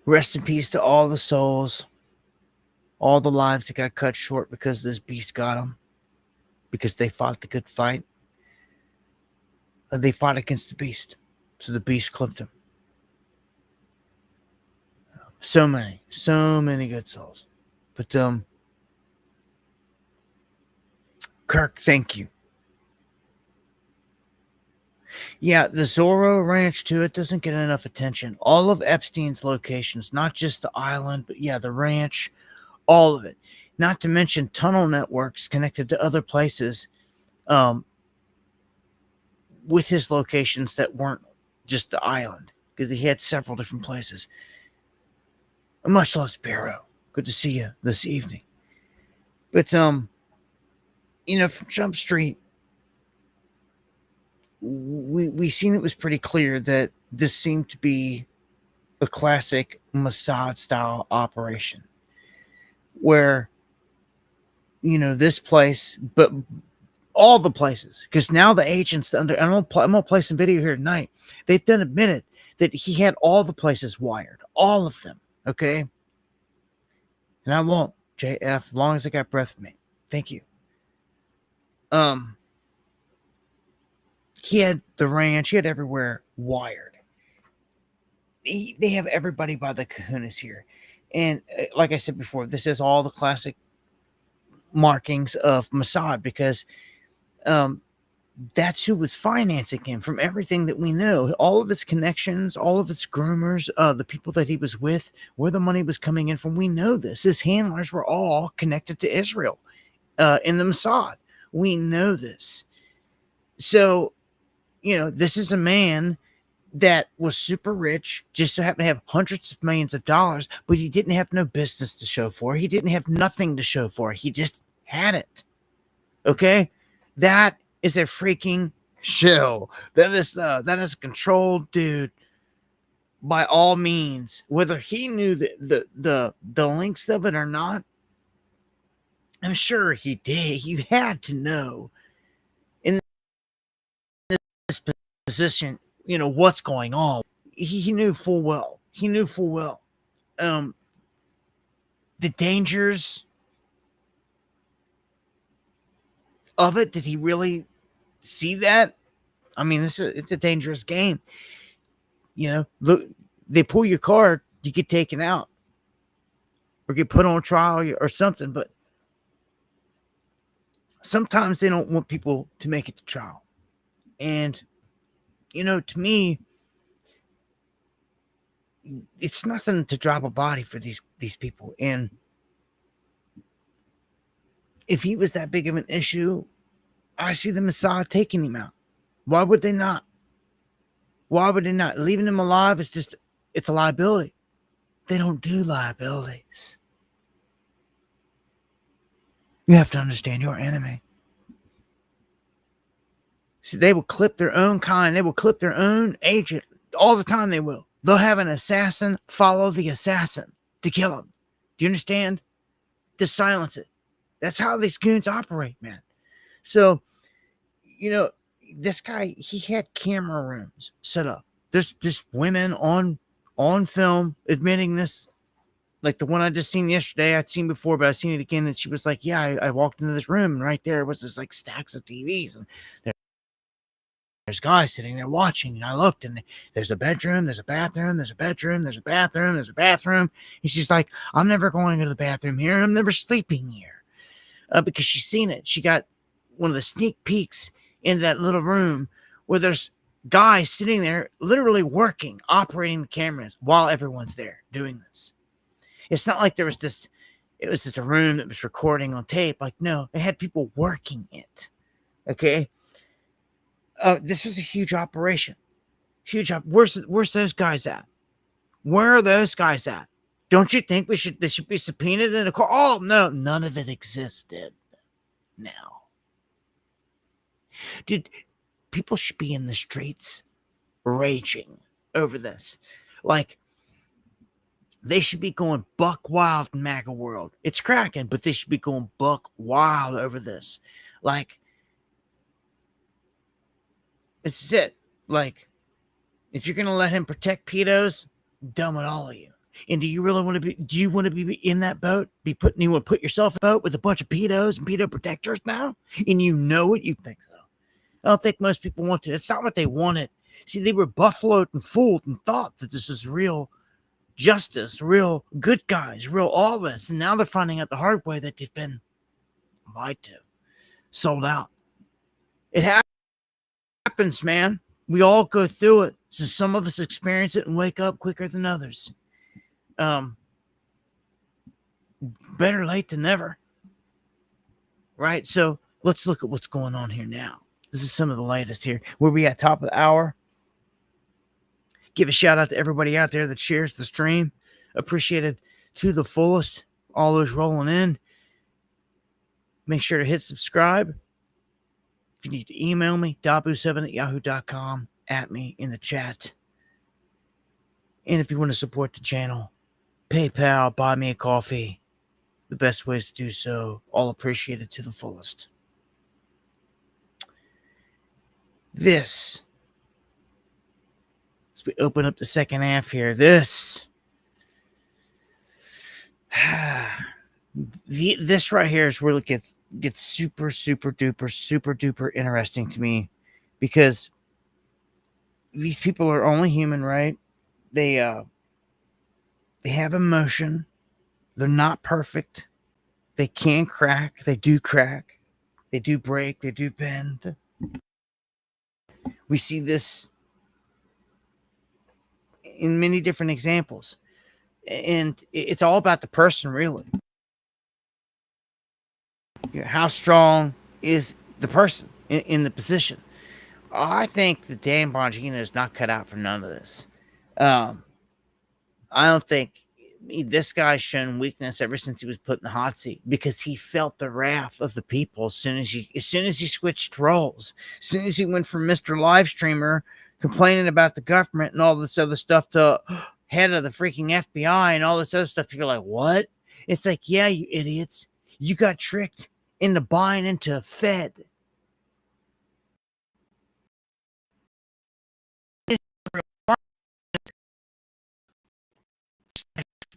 Rest in peace to all the souls, all the lives that got cut short because this beast got them, because they fought the good fight. They fought against the beast, so the beast clipped him. So many good souls. But Kirk, thank you. Yeah, the Zorro Ranch too, it doesn't get enough attention. All of Epstein's locations, not just the island, but yeah, the ranch, all of it. Not to mention tunnel networks connected to other places with his locations that weren't just the island, because he had several different places. Much less Barrow. Good to see you this evening. But from Jump Street, we seen it was pretty clear that this seemed to be a classic Mossad style operation, where this place, but all the places, because now the agents I'm gonna play some video here tonight. They've done admitted that he had all the places wired, all of them. Okay. And I won't, JF, as long as I got breath in me. Thank you. He had the ranch, he had everywhere wired. They have everybody by the kahunas here. And like I said before, this is all the classic markings of Mossad, because that's who was financing him from everything that we know. All of his connections, all of his groomers, the people that he was with, where the money was coming in from. We know this. His handlers were all connected to Israel in the Mossad. We know this. So, this is a man that was super rich, just so happened to have hundreds of millions of dollars, but he didn't have no business to show for. He didn't have nothing to show for. He just had it. Okay? That is a freaking shill. That is a controlled dude by all means. Whether he knew the links of it or not, I'm sure he did. You had to know in this position, what's going on. He knew full well. The dangers of it. Did he really see that? I mean, it's a dangerous game. Look, they pull your card, you get taken out or get put on trial or something, but sometimes they don't want people to make it to trial. And, to me, it's nothing to drop a body for these people. And if he was that big of an issue, I see the Mossad taking him out. Why would they not? Leaving him alive is it's a liability. They don't do liabilities. You have to understand your enemy. See, they will clip their own kind. They will clip their own agent all the time. They will. They'll have an assassin follow the assassin to kill him. Do you understand? To silence it. That's how these goons operate, man. So, this guy, he had camera rooms set up. There's women on film admitting this. Like the one I just seen yesterday, I'd seen before, but I've seen it again. And she was like, yeah, I walked into this room and right there was this like stacks of TVs. And there's guys sitting there watching. And I looked and there's a bedroom, there's a bathroom, there's a bedroom, there's a bathroom, there's a bathroom. And she's like, I'm never going to the bathroom here. I'm never sleeping here. Because she's seen it. She got one of the sneak peeks in that little room where there's guys sitting there literally working, operating the cameras while everyone's there doing this. It's not like it was just a room that was recording on tape. Like, no, it had people working it. Okay. This was a huge operation. Where's those guys at? Where are those guys at? Don't you think they should be subpoenaed in a court? Oh, no, none of it existed now. Dude, people should be in the streets raging over this. Like, they should be going buck wild in MAGA world. It's cracking, but they should be going buck wild over this. Like, this is it. Like, if you're going to let him protect pedos, done with all of you. And do you want to be in that boat? You want to put yourself in a boat with a bunch of pedos and pedo protectors now? And you know it? You think so? I don't think most people want to. It's not what they wanted. See, they were buffaloed and fooled and thought that this was real justice, real good guys, real all this. And now they're finding out the hard way that they've been lied to, sold out. It happens, man. We all go through it. So some of us experience it and wake up quicker than others. Better late than never. Right? So let's look at what's going on here now. This is some of the latest here. Where we at top of the hour. Give a shout out to everybody out there that shares the stream. Appreciated to the fullest. All those rolling in. Make sure to hit subscribe. If you need to email me, dabu7@yahoo.com, at me in the chat. And if you want to support the channel, PayPal, buy me a coffee. The best ways to do so. All appreciated to the fullest. This, as we open up the second half here, this This right here is where it gets super duper interesting to me, because these people are only human, right? They have emotion. They're not perfect. They can crack. They do crack. They do break. They do bend. We see this in many different examples, and it's all about the person, really. How strong is the person in the position? I think that Dan Bongino is not cut out for none of this. I don't think this guy's shown weakness ever since he was put in the hot seat, because he felt the wrath of the people as soon as he switched roles, as soon as he went from Mr. Livestreamer complaining about the government and all this other stuff to head of the freaking FBI and all this other stuff. People are like, what? It's like, yeah, you idiots, you got tricked into buying into Fed.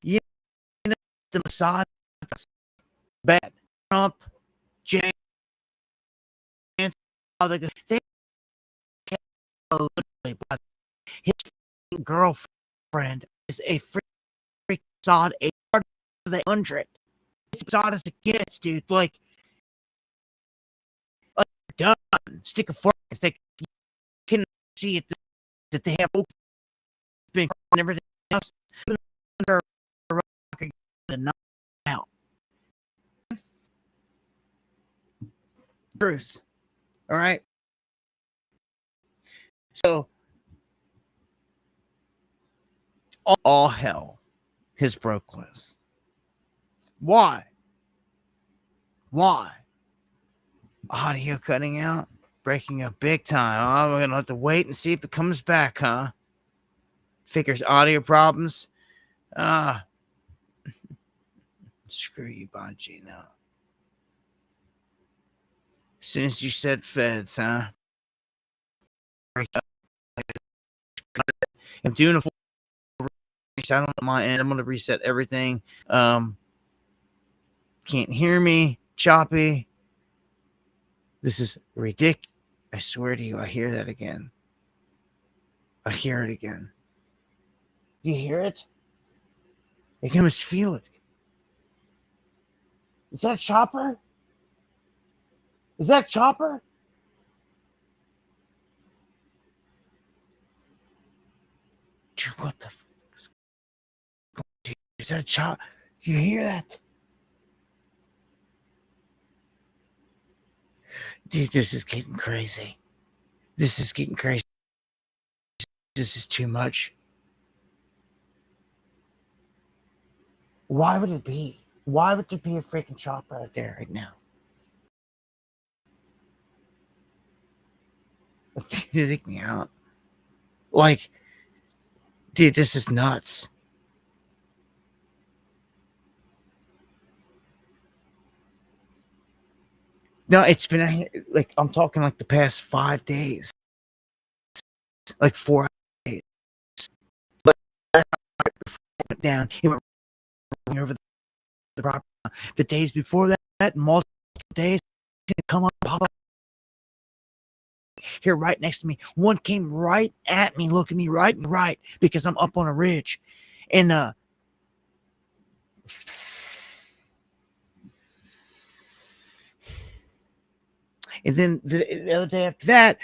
You know, the Mossad, bad. Trump, James, they can't literally, but his girlfriend is a freak Mossad, a part of the 100. It's Mossad as it gets, dude. Like done. Stick a fork. They can see it that they have been and everything else under a rock and not out. Truth. All right. So all hell has broke loose. Why? Audio cutting out, breaking up big time. Oh, we're gonna have to wait and see if it comes back, huh? Figures audio problems. Screw you, Bongino. As soon as you said feds, huh? I'm doing a full reset on my end. I'm gonna reset everything. Can't hear me. Choppy. This is ridiculous. I swear to you, I hear that again. I hear it again. You hear it? I can almost feel it. Is that Chopper? Is that Chopper? Dude, what the fuck is going on? Is that a Chopper? You hear that? Dude, this is getting crazy. This is getting crazy. This is too much. Why would it be? Why would there be a freaking Chopper out there right now? You think me out? Like, dude, this is nuts. No, it's been like, I'm talking like the past 5 days, like 4 days. But that went down. It went over the property. The days before that, multiple days, come up, pop up here right next to me. One came right at me, looking me right and right, because I'm up on a ridge, and and then the other day after that,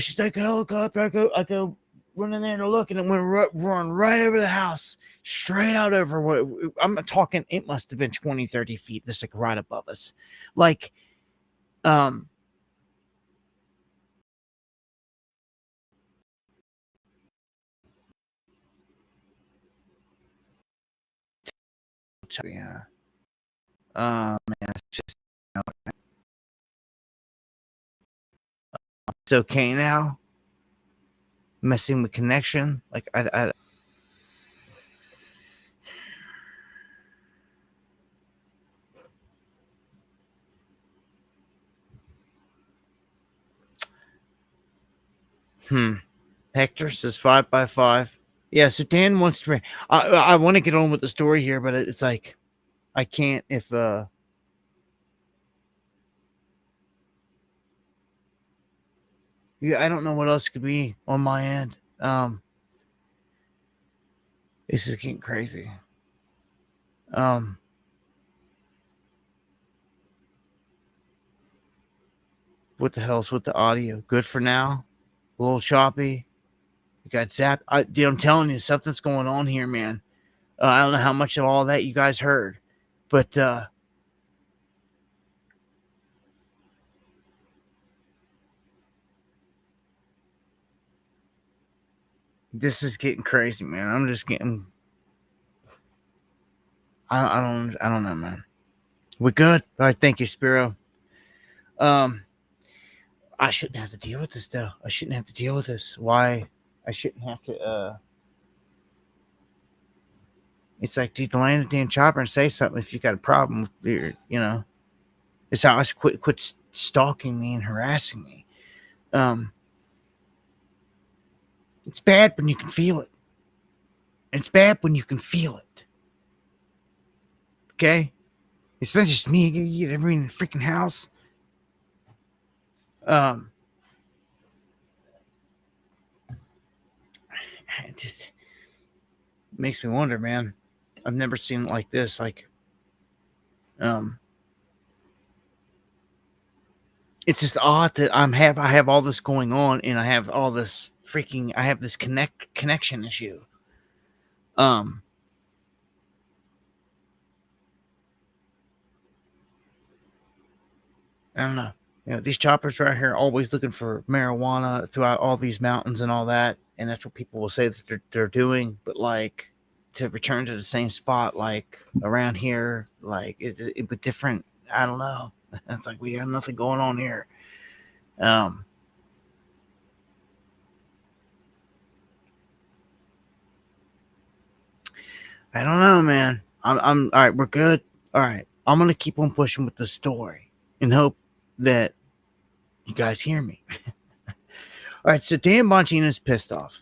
she's like, a helicopter. I go run in there and look, and it went run right over the house, straight out over what I'm talking. It must have been 20, 30 feet. This, like, right above us. Like, yeah. Man, it's just, it's okay now. Messing with connection, like I Hector says 5x5. Yeah, so Dan wants to. I want to get on with the story here, but it's like I can't if Yeah, I don't know what else could be on my end. This is getting crazy. What the hell's with the audio? Good for now. A little choppy. You got zapped. Dude, I'm telling you, something's going on here, man. I don't know how much of all that you guys heard, but this is getting crazy, man. I'm just getting. I don't know, man. We good? All right, thank you, Spiro. I shouldn't have to deal with this, though. I shouldn't have to deal with this. Why? I shouldn't have to. It's like, dude, land a damn chopper and say something if you got a problem with your, you know. It's how I should quit stalking me and harassing me. It's bad when you can feel it. It's bad when you can feel it. Okay? It's not just me. You get everybody in the freaking house. It just makes me wonder, man. I've never seen it like this. Like, it's just odd that I have all this going on, and I have all this I have this connection issue. I don't know. You know, these choppers right here are always looking for marijuana throughout all these mountains and all that, and that's what people will say that they're doing. But like, to return to the same spot, like around here, like it but different. I don't know. It's like we got nothing going on here. I don't know, man. I'm all right. We're good. All right. I'm gonna keep on pushing with the story and hope that you guys hear me. All right. So Dan Bongino's pissed off.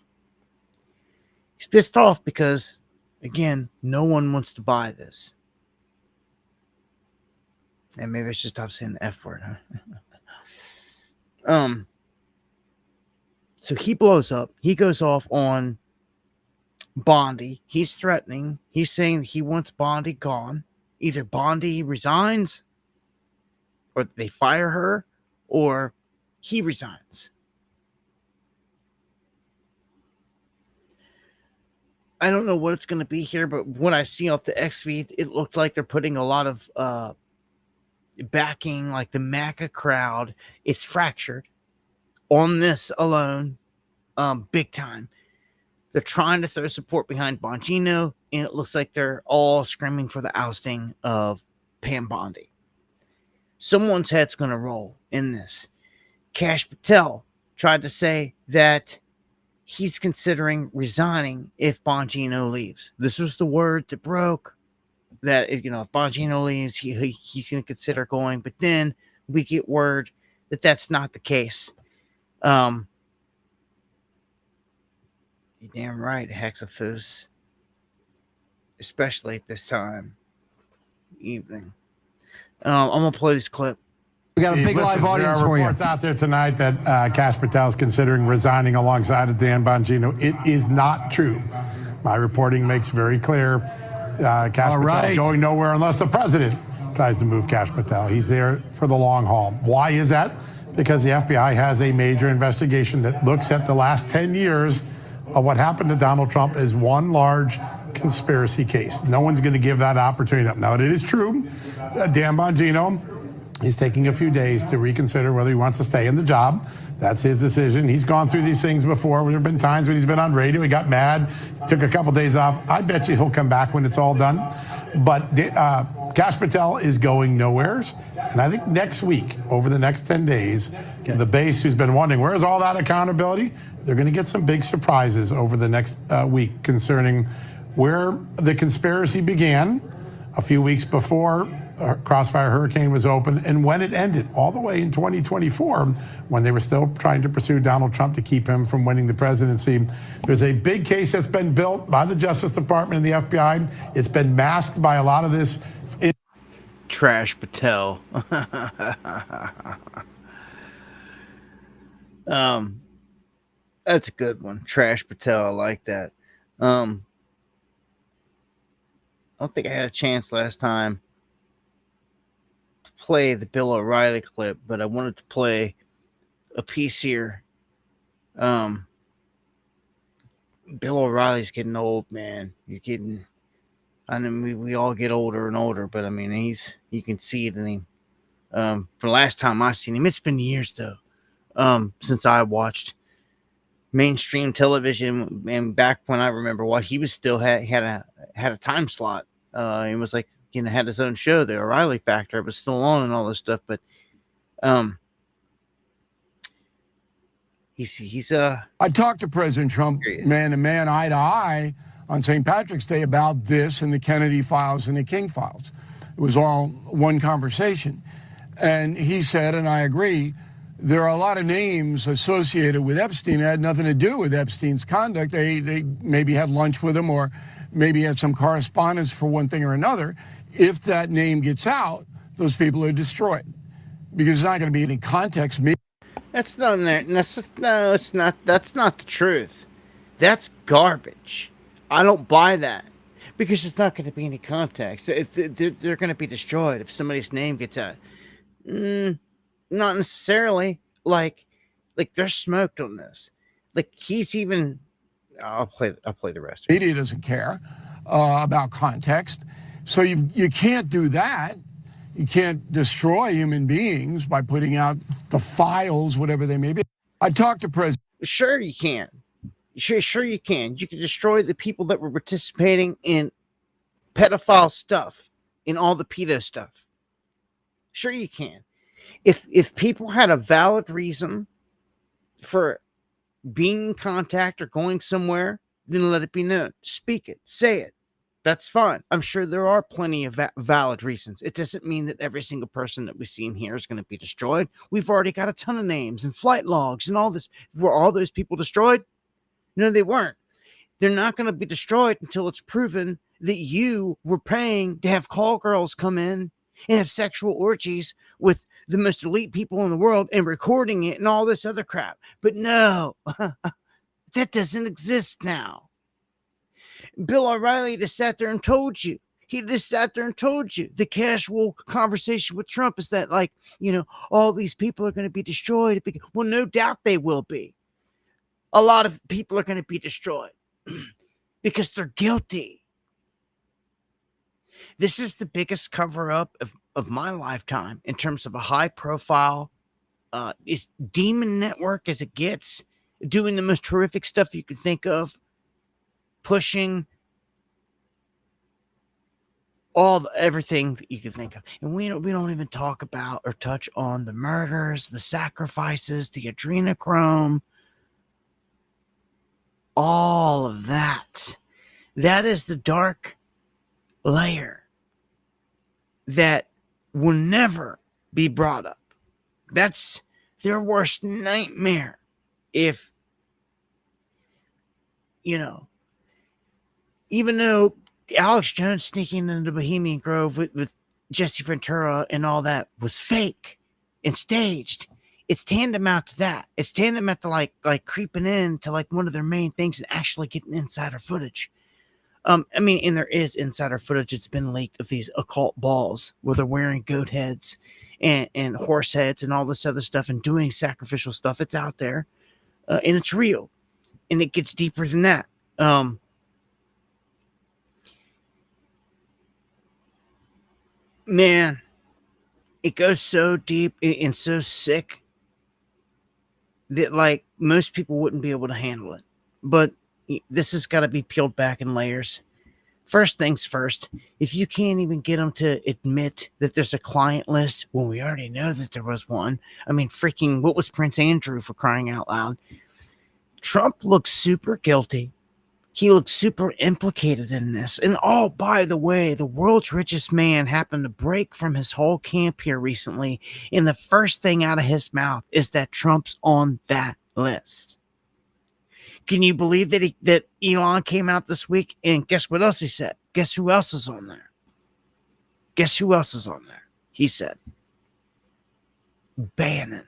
He's pissed off because, again, no one wants to buy this. And maybe I should stop saying the F word, huh? So he blows up. He goes off on Bondi. He's threatening. He's saying he wants Bondi gone. Either Bondi resigns, or they fire her, or he resigns. I don't know what it's going to be here, but when I see off the X feed, it looked like they're putting a lot of backing, like the MAGA crowd. It's fractured on this alone, big time. They're trying to throw support behind Bongino, and it looks like they're all screaming for the ousting of Pam Bondi. Someone's head's going to roll in this. Kash Patel tried to say that he's considering resigning if Bongino leaves. This was the word that broke, that if Bongino leaves, he's going to consider going. But then we get word that that's not the case. You're damn right, Hexafus. Especially at this time. Evening. I'm going to play this clip. We got a big live audience for you. Reports out there tonight that Kash Patel is considering resigning alongside of Dan Bongino. It is not true. My reporting makes very clear Kash Patel is going nowhere unless the president tries to move Kash Patel. He's there for the long haul. Why is that? Because the FBI has a major investigation that looks at the last 10 years of what happened to Donald Trump as one large conspiracy case. No one's going to give that opportunity up. Now, it is true Dan Bongino is taking a few days to reconsider whether he wants to stay in the job. That's his decision. He's gone through these things before. There have been times when he's been on radio, he got mad, took a couple days off. I bet you he'll come back when it's all done. But Kash Patel is going nowhere. And I think next week, over the next 10 days, the base who's been wondering, where's all that accountability? They're going to get some big surprises over the next week concerning where the conspiracy began a few weeks before Crossfire Hurricane was open and when it ended, all the way in 2024, when they were still trying to pursue Donald Trump to keep him from winning the presidency. There's a big case that's been built by the Justice Department and the FBI. It's been masked by a lot of this. Trash Patel. Um, that's a good one. Trash Patel. I like that. I don't think I had a chance last time to play the Bill O'Reilly clip, but I wanted to play a piece here. Bill O'Reilly's getting old, man. He's getting. I mean, we all get older and older, but I mean, you can see it in him. For the last time I seen him, it's been years though. Since I watched mainstream television, and back when I remember what he was still had a time slot. He was like, had his own show, the O'Reilly Factor. It was still on and all this stuff, but he's I talked to President Trump man to man, eye to eye, on St. Patrick's Day about this and the Kennedy files and the King files. It was all one conversation. And he said, and I agree, there are a lot of names associated with Epstein that had nothing to do with Epstein's conduct. They maybe had lunch with him or maybe had some correspondence for one thing or another. If that name gets out, those people are destroyed because there's not going to be any context. That's not there. No, it's not. That's not the truth. That's garbage. I don't buy that because there's not going to be any context. They're going to be destroyed if somebody's name gets out. Not necessarily. Like they're smoked on this. Like he's even. I'll play the rest. Media doesn't care about context, so you can't do that. You can't destroy human beings by putting out the files, whatever they may be. I talked to President. Sure, you can. Sure, you can. You can destroy the people that were participating in pedophile stuff, in all the pedo stuff. Sure, you can. If people had a valid reason for being in contact or going somewhere, then let it be known. Speak it. Say it. That's fine. I'm sure there are plenty of valid reasons. It doesn't mean that every single person that we see in here is going to be destroyed. We've already got a ton of names and flight logs and all this. Were all those people destroyed? No, they weren't. They're not going to be destroyed until it's proven that you were paying to have call girls come in and have sexual orgies with the most elite people in the world and recording it and all this other crap. But no, that doesn't exist now. Bill O'Reilly just sat there and told you. He just sat there and told you. The casual conversation with Trump is that, like, all these people are going to be destroyed. Well, no doubt they will be. A lot of people are going to be destroyed because they're guilty. This is the biggest cover-up of my lifetime in terms of a high-profile is demon network as it gets, doing the most horrific stuff you could think of. Pushing everything that you can think of, and we don't even talk about or touch on the murders, the sacrifices, the adrenochrome, all of that. That is the dark layer that will never be brought up. That's their worst nightmare. If even though Alex Jones sneaking into Bohemian Grove with Jesse Ventura and all that was fake and staged, it's tantamount to that. It's tantamount to like creeping in to like one of their main things and actually getting insider footage. And there is insider footage. It's been leaked of these occult balls where they're wearing goat heads and horse heads and all this other stuff and doing sacrificial stuff. It's out there, and it's real, and it gets deeper than that. Man, it goes so deep and so sick that like most people wouldn't be able to handle it. But this has got to be peeled back in layers. First things first, if you can't even get them to admit that there's a client list, well, we already know that there was one. I mean, freaking, what was Prince Andrew, for crying out loud? Trump looks super guilty. He looks super implicated in this. And oh, by the way, the world's richest man happened to break from his whole camp here recently. And the first thing out of his mouth is that Trump's on that list. Can you believe that Elon came out this week and guess what else he said? Guess who else is on there? Guess who else is on there? He said, Bannon.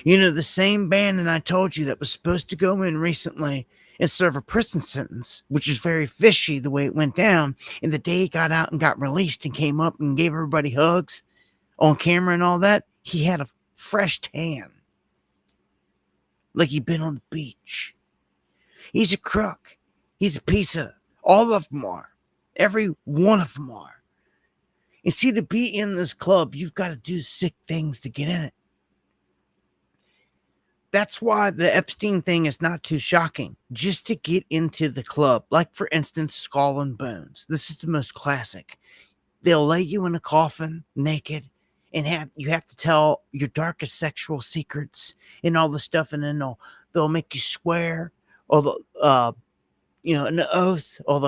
The same band that I told you that was supposed to go in recently and serve a prison sentence, which is very fishy the way it went down. And the day he got out and got released and came up and gave everybody hugs on camera and all that, he had a fresh tan. Like he'd been on the beach. He's a crook. He's a piece of... All of them are. Every one of them are. And see, to be in this club, you've got to do sick things to get in it. That's why the Epstein thing is not too shocking. Just to get into the club. Like, for instance, Skull and Bones. This is the most classic. They'll lay you in a coffin, naked, and you have to tell your darkest sexual secrets and all the stuff, and then they'll make you swear, or an oath, or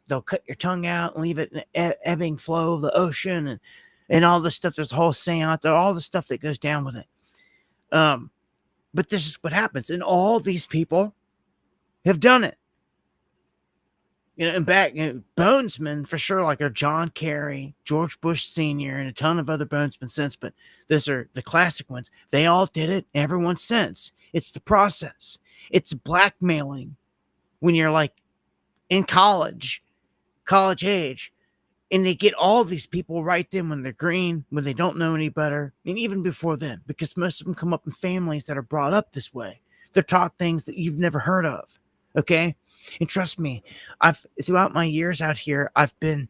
they'll cut your tongue out and leave it in the ebbing flow of the ocean, and all this stuff. There's a whole saying out there, all the stuff that goes down with it. But this is what happens, and all these people have done it. And back, bonesmen for sure, like John Kerry, George Bush Sr., and a ton of other bonesmen since, but those are the classic ones. They all did it, everyone since. It's the process. It's blackmailing when you're like in college age, and they get all these people right then when they're green, when they don't know any better, and even before then, because most of them come up in families that are brought up this way. They're taught things that you've never heard of, okay? And trust me, throughout my years out here, I've been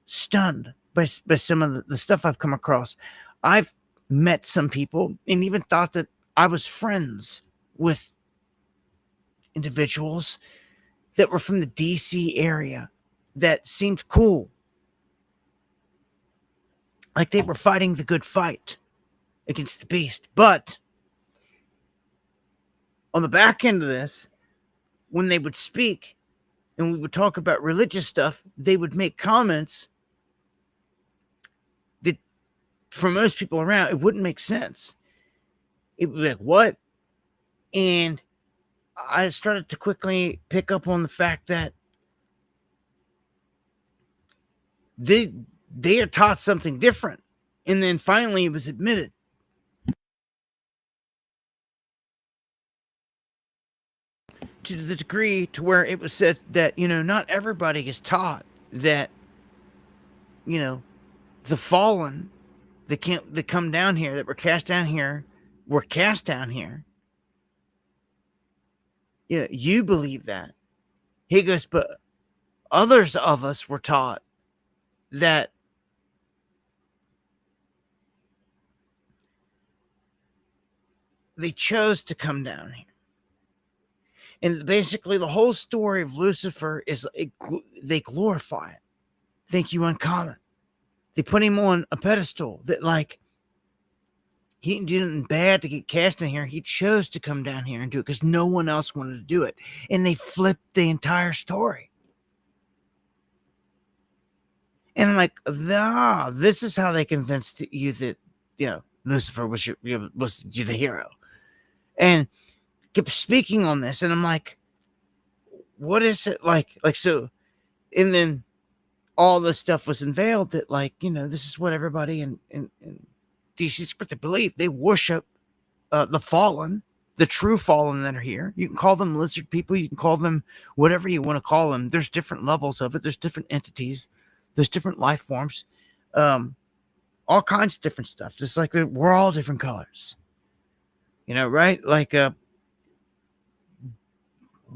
stunned by some of the stuff I've come across. I've met some people and even thought that I was friends with individuals that were from the DC area that seemed cool. Like they were fighting the good fight against the beast. But on the back end of this, when they would speak and we would talk about religious stuff, they would make comments that for most people around, it wouldn't make sense. It would be like, what? And I started to quickly pick up on the fact that they are taught something different. And then finally it was admitted. To the degree to where it was said that, not everybody is taught that, the fallen that come down here, that were cast down here. Yeah, you believe that. He goes, but others of us were taught that they chose to come down here. And basically the whole story of Lucifer is they glorify it. Thank you, Uncommon. They put him on a pedestal that, like, he didn't do anything bad to get cast in here. He chose to come down here and do it because no one else wanted to do it. And they flipped the entire story. And I'm like, this is how they convinced you that, Lucifer was you the hero. And kept speaking on this, and I'm like, what is it like? So, and then all this stuff was unveiled that, like, this is what everybody in DC's supposed to believe. They worship the fallen, the true fallen that are here. You can call them lizard people, you can call them whatever you want to call them. There's different levels of it. There's different entities. There's different life forms. All kinds of different stuff. Just like we're all different colors. Right? Like,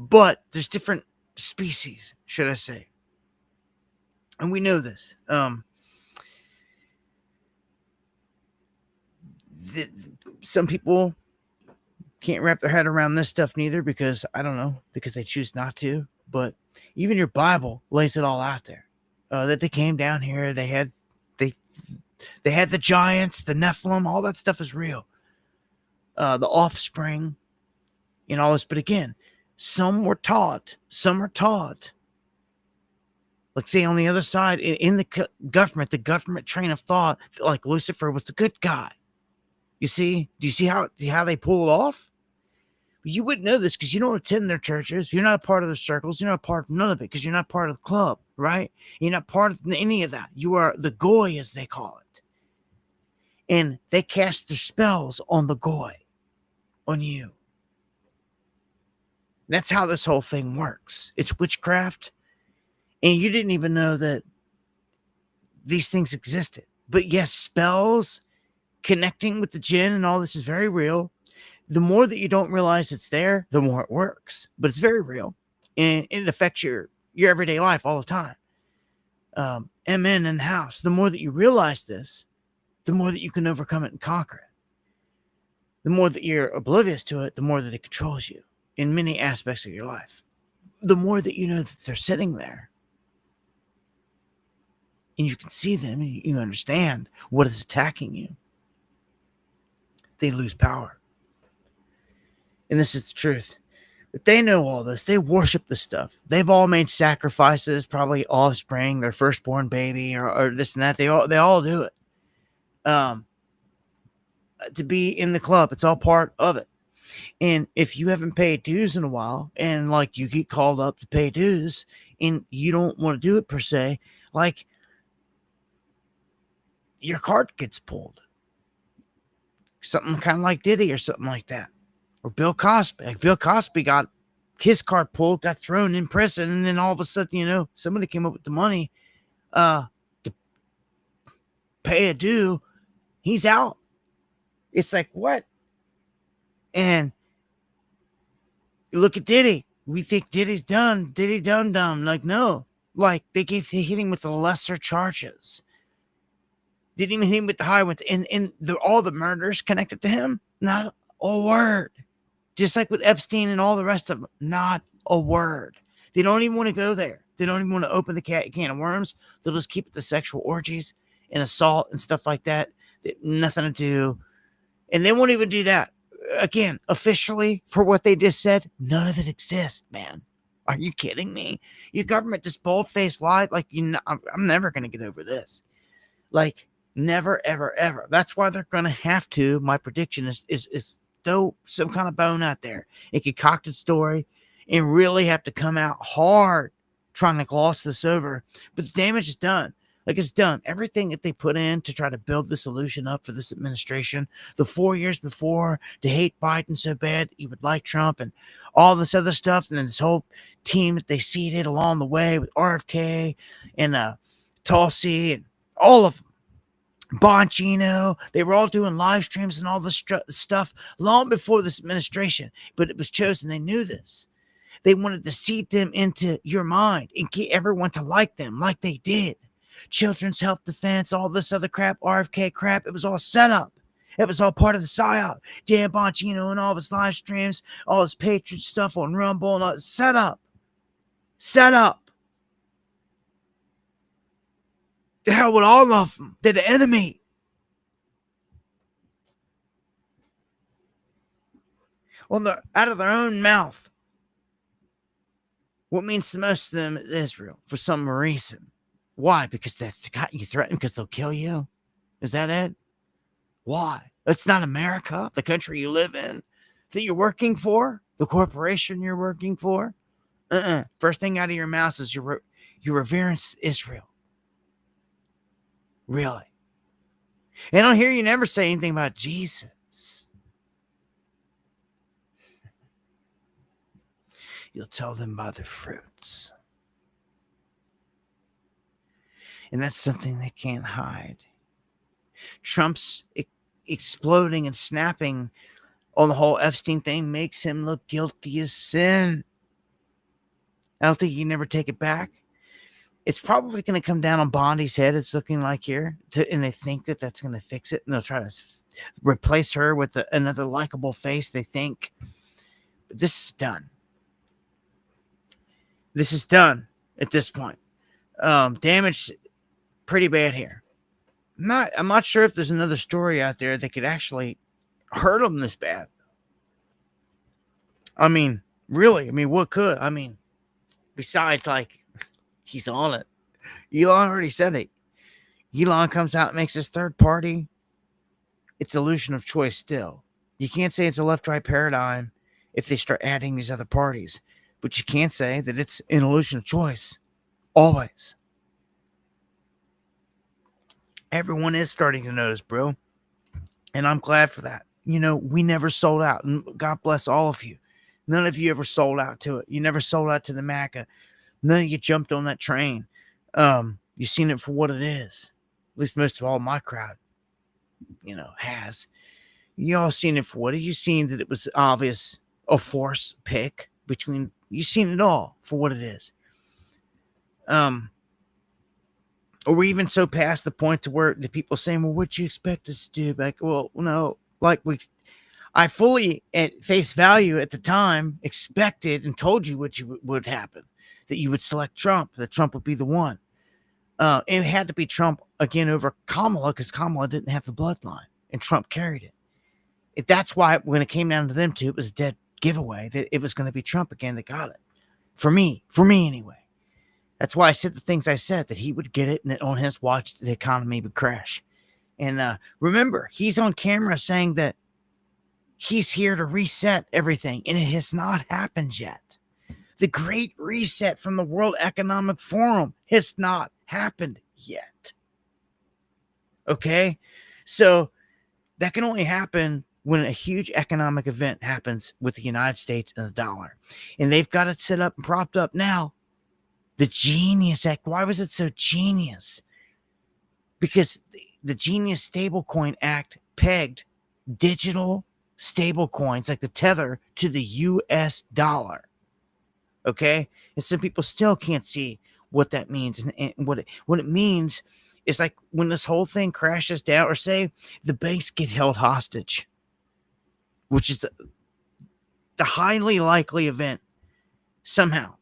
but there's different species, should I say. And we know this. Some people can't wrap their head around this stuff neither because, I don't know, because they choose not to. But even your Bible lays it all out there. That they came down here, they had the giants, the Nephilim, all that stuff is real. The offspring and all this. But again, some are taught, like, say, on the other side, in the government train of thought, like Lucifer was the good guy. You see? Do you see how they pull it off? You wouldn't know this because you don't attend their churches. You're not a part of their circles. You're not a part of none of it because you're not part of the club, right? You're not part of any of that. You are the goy, as they call it. And they cast their spells on the goy. on you. That's how this whole thing works. It's witchcraft, and you didn't even know that these things existed. But yes, spells, connecting with the jinn and all this is very real. The more that you don't realize it's there, the more it works. But it's very real, and it affects your everyday life all the time. MN in the house. The more that you realize this, the more that you can overcome it and conquer it. The more that you're oblivious to it, the more that it controls you in many aspects of your life. The more that you know that they're sitting there, and you can see them, and you understand what is attacking you, they lose power. And this is the truth. But they know all this. They worship this stuff. They've all made sacrifices, probably offspring, their firstborn baby, or this and that. They all do it. To be in the club, it's all part of it. And if you haven't paid dues in a while, and like you get called up to pay dues, and you don't want to do it per se, like your card gets pulled. Something kind of like Diddy or something like that. Or Bill Cosby. Like Bill Cosby got his card pulled, got thrown in prison, and then all of a sudden, somebody came up with the money to pay a due. He's out. It's like, what? And you look at Diddy. We think Diddy's done. Diddy dum-dum. Like, no. Like, they hit him with the lesser charges. Didn't even hit him with the high ones. And all the murders connected to him, not a word. Just like with Epstein and all the rest of them, not a word. They don't even want to go there. They don't even want to open the can of worms. They'll just keep it to sexual orgies and assault and stuff like that. Nothing to do. And they won't even do that. Again, officially, for what they just said, none of it exists, man. Are you kidding me? Your government just bold-faced lied. Like, I'm never going to get over this. Like, never, ever, ever. That's why they're going to have to, my prediction is throw some kind of bone out there, a concocted story, and really have to come out hard trying to gloss this over. But the damage is done. Like, it's done. Everything that they put in to try to build the solution up for this administration, the 4 years before, to hate Biden so bad that you would like Trump and all this other stuff, and then this whole team that they seeded along the way with RFK and Tulsi and all of them. Bongino, they were all doing live streams and all this stuff long before this administration, but it was chosen. They knew this. They wanted to seed them into your mind and get everyone to like them like they did. Children's health defense, all this other crap, RFK crap, it was all set up. It was all part of the psyop. Dan Bongino and all of his live streams, all his Patriot stuff on Rumble and all set up. Set up. The hell with all of them. They're the enemy. Out of their own mouth. What means the most to them is Israel for some reason. Why? Because that's got you threatened because they'll kill you? Is that it? Why? That's not America, the country you live in, that you're working for, the corporation you're working for. First thing out of your mouth is you reverence Israel. Really? And I don't hear you never say anything about Jesus. You'll tell them by their fruits. And that's something they can't hide. Trump's exploding and snapping on the whole Epstein thing makes him look guilty as sin. I don't think you can never take it back. It's probably going to come down on Bondi's head, it's looking like here. And they think that that's going to fix it. And they'll try to replace her with another likable face, they think. But this is done. This is done at this point. Damage pretty bad here. I'm not sure if there's another story out there that could actually hurt him this bad. I mean, really? I mean, what could? I mean, besides, like, he's on it. Elon already said it. Elon comes out and makes his third party. It's illusion of choice still. You can't say it's a left-right paradigm if they start adding these other parties. But you can't say that it's an illusion of choice. Always. Everyone is starting to notice, bro. And I'm glad for that. we never sold out. And God bless all of you. None of you ever sold out to it. You never sold out to the MACA. None of you jumped on that train. You've seen it for what it is. At least most of all my crowd, has. You all seen it for what? You seen that it was obvious a force pick between. You seen it all for what it is. Or we're even so past the point to where the people saying, "Well, what'd you expect us to do?" Like, well, no, like I fully at face value at the time expected and told you what would happen, that you would select Trump, that Trump would be the one. It had to be Trump again over Kamala because Kamala didn't have the bloodline and Trump carried it. If that's why when it came down to them two, it was a dead giveaway that it was going to be Trump again that got it. For me anyway. That's why I said the things I said, that he would get it and that on his watch the economy would crash. And remember, he's on camera saying that he's here to reset everything, and it has not happened yet. The Great Reset from the World Economic Forum has not happened yet. Okay? So that can only happen when a huge economic event happens with the United States and the dollar. And they've got it set up and propped up now. The Genius Act. Why was it so genius? Because the Genius Stablecoin Act pegged digital stable coins like the Tether to the US dollar. Okay? And some people still can't see what that means. And what it means is like when this whole thing crashes down, or say the banks get held hostage, which is the highly likely event somehow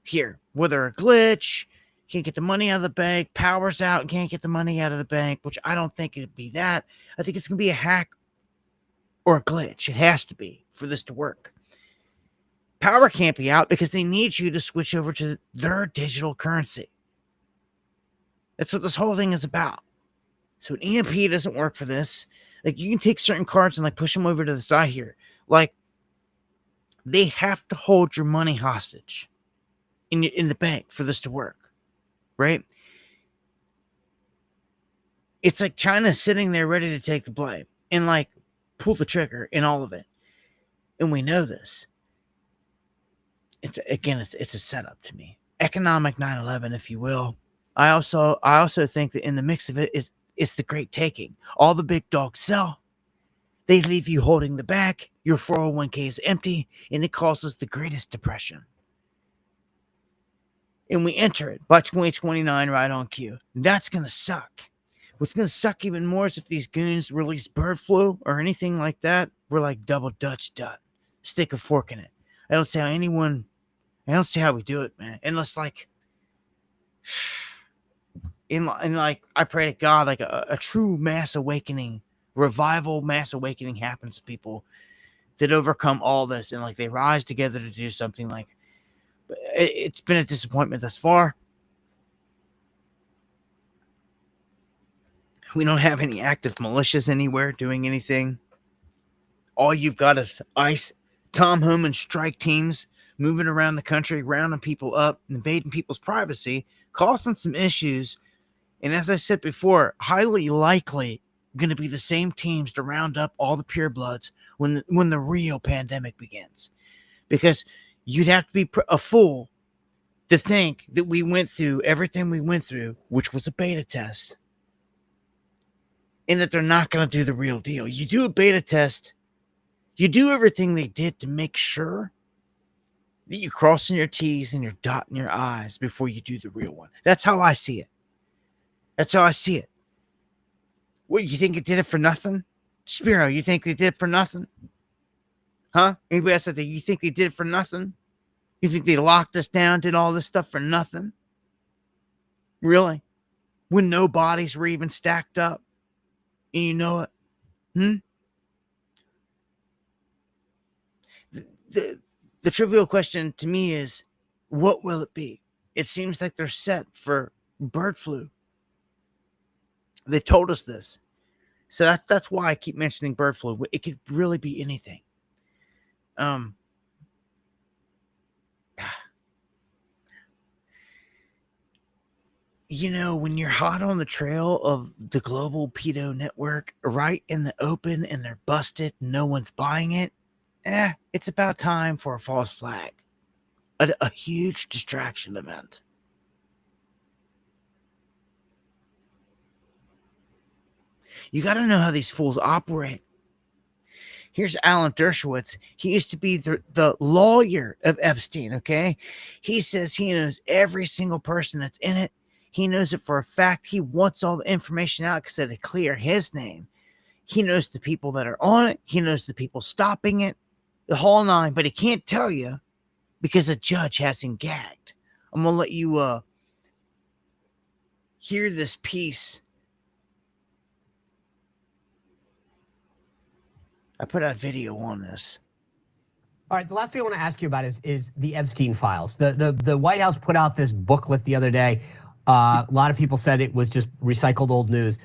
here, whether a glitch, can't get the money out of the bank, power's out and can't get the money out of the bank, which I don't think it'd be that. I think it's going to be a hack or a glitch. It has to be for this to work. Power can't be out because they need you to switch over to their digital currency. That's what this whole thing is about. So an EMP doesn't work for this. Like, you can take certain cards and like push them over to the side here. Like, they have to hold your money hostage in the bank for this to work, right? It's like China sitting there ready to take the blame and like pull the trigger in all of it. And we know this. It's a setup to me. Economic 9/11, if you will. I also think that in the mix of it is it's the great taking. All the big dogs sell. They leave you holding the bag. Your 401k is empty, and it causes the greatest depression. And we enter it by 2029 right on cue. That's going to suck. What's going to suck even more is if these goons release bird flu or anything like that. We're like double Dutch done. Stick a fork in it. I don't see how we do it, man. Unless like, I pray to God, like a true mass awakening, revival mass awakening happens to people that overcome all this and like they rise together to do something. Like, it's been a disappointment thus far. We don't have any active militias anywhere doing anything. All you've got is ICE, Tom Homan strike teams moving around the country, rounding people up, invading people's privacy, causing some issues. And as I said before, highly likely going to be the same teams to round up all the purebloods when the real pandemic begins. Because you'd have to be a fool to think that we went through everything we went through, which was a beta test, and that they're not going to do the real deal. You do a beta test, you do everything they did to make sure that you're crossing your T's and you're dotting your I's before you do the real one. That's how I see it. That's how I see it. What, you think it did it for nothing? Spiro, you think they did it for nothing? Huh? Anybody else out there, you think they did it for nothing? You think they locked us down, did all this stuff for nothing? Really? When no bodies were even stacked up? And you know it? The trivial question to me is, what will it be? It seems like they're set for bird flu. They told us this. So that's why I keep mentioning bird flu. It could really be anything. when you're hot on the trail of the global pedo network right in the open and they're busted, no one's buying it, it's about time for a false flag. A huge distraction event. You got to know how these fools operate. Here's Alan Dershowitz. He used to be the lawyer of Epstein, okay? He says he knows every single person that's in it. He knows it for a fact. He wants all the information out because it'll clear his name. He knows the people that are on it. He knows the people stopping it. The whole nine. But he can't tell you because a judge has him gagged. I'm going to let you hear this piece. I put out video on this. All right, the last thing I want to ask you about is the Epstein files. The White House put out this booklet the other day. A lot of people said it was just recycled old news.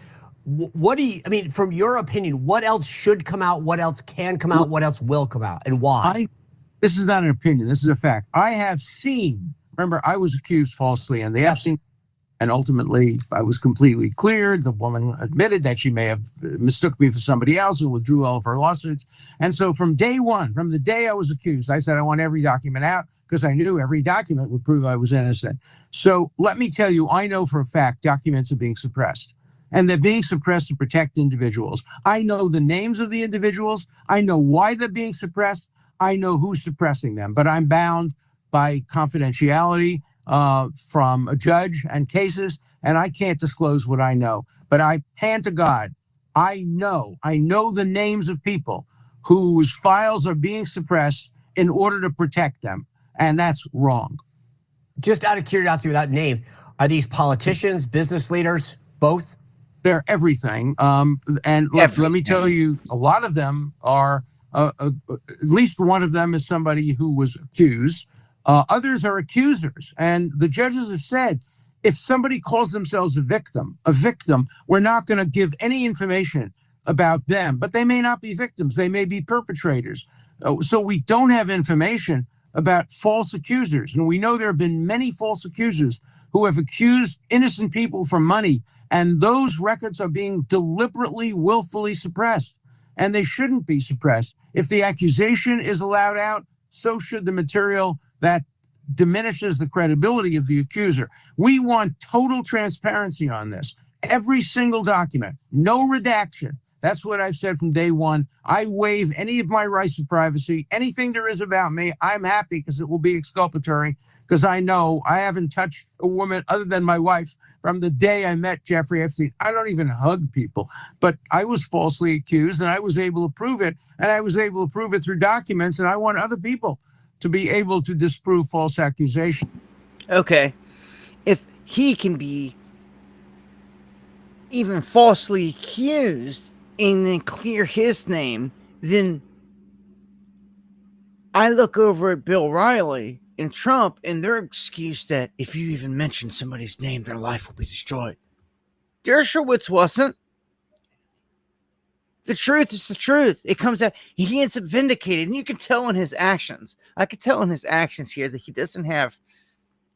What do you, I mean, from your opinion, what else should come out? What else can come out? What else will come out? And why? This is not an opinion. This is a fact. I have seen, remember, I was accused falsely on the Epstein, and ultimately I was completely cleared. The woman admitted that she may have mistook me for somebody else and withdrew all of her lawsuits. And so from day one, from the day I was accused, I said I want every document out because I knew every document would prove I was innocent. So let me tell you, I know for a fact documents are being suppressed. And they're being suppressed to protect individuals. I know the names of the individuals. I know why they're being suppressed. I know who's suppressing them. But I'm bound by confidentiality from a judge and cases, and I can't disclose what I know. But I hand to God, I know the names of people whose files are being suppressed in order to protect them. And that's wrong. Just out of curiosity, without names, are these politicians, business leaders, both? They're everything. And let me tell you, a lot of them are, at least one of them is somebody who was accused. Others are accusers. And the judges have said, if somebody calls themselves a victim, we're not going to give any information about them. But they may not be victims. They may be perpetrators. So we don't have information about false accusers. And we know there have been many false accusers who have accused innocent people for money. And those records are being deliberately, willfully suppressed. And they shouldn't be suppressed. If the accusation is allowed out, so should the material that diminishes the credibility of the accuser. We want total transparency on this. Every single document, no redaction. That's what I've said from day one. I waive any of my rights of privacy. Anything there is about me, I'm happy because it will be exculpatory, because I know I haven't touched a woman other than my wife from the day I met Jeffrey Epstein. I don't even hug people, but I was falsely accused and I was able to prove it. And I was able to prove it through documents. And I want other people to be able to disprove false accusations. Okay. If he can be even falsely accused and then clear his name, then I look over at Bill Riley and Trump and their excuse that if you even mention somebody's name, their life will be destroyed. Dershowitz wasn't. The truth is the truth. It comes out. He ends up vindicated, and you can tell in his actions. I can tell in his actions here that he doesn't have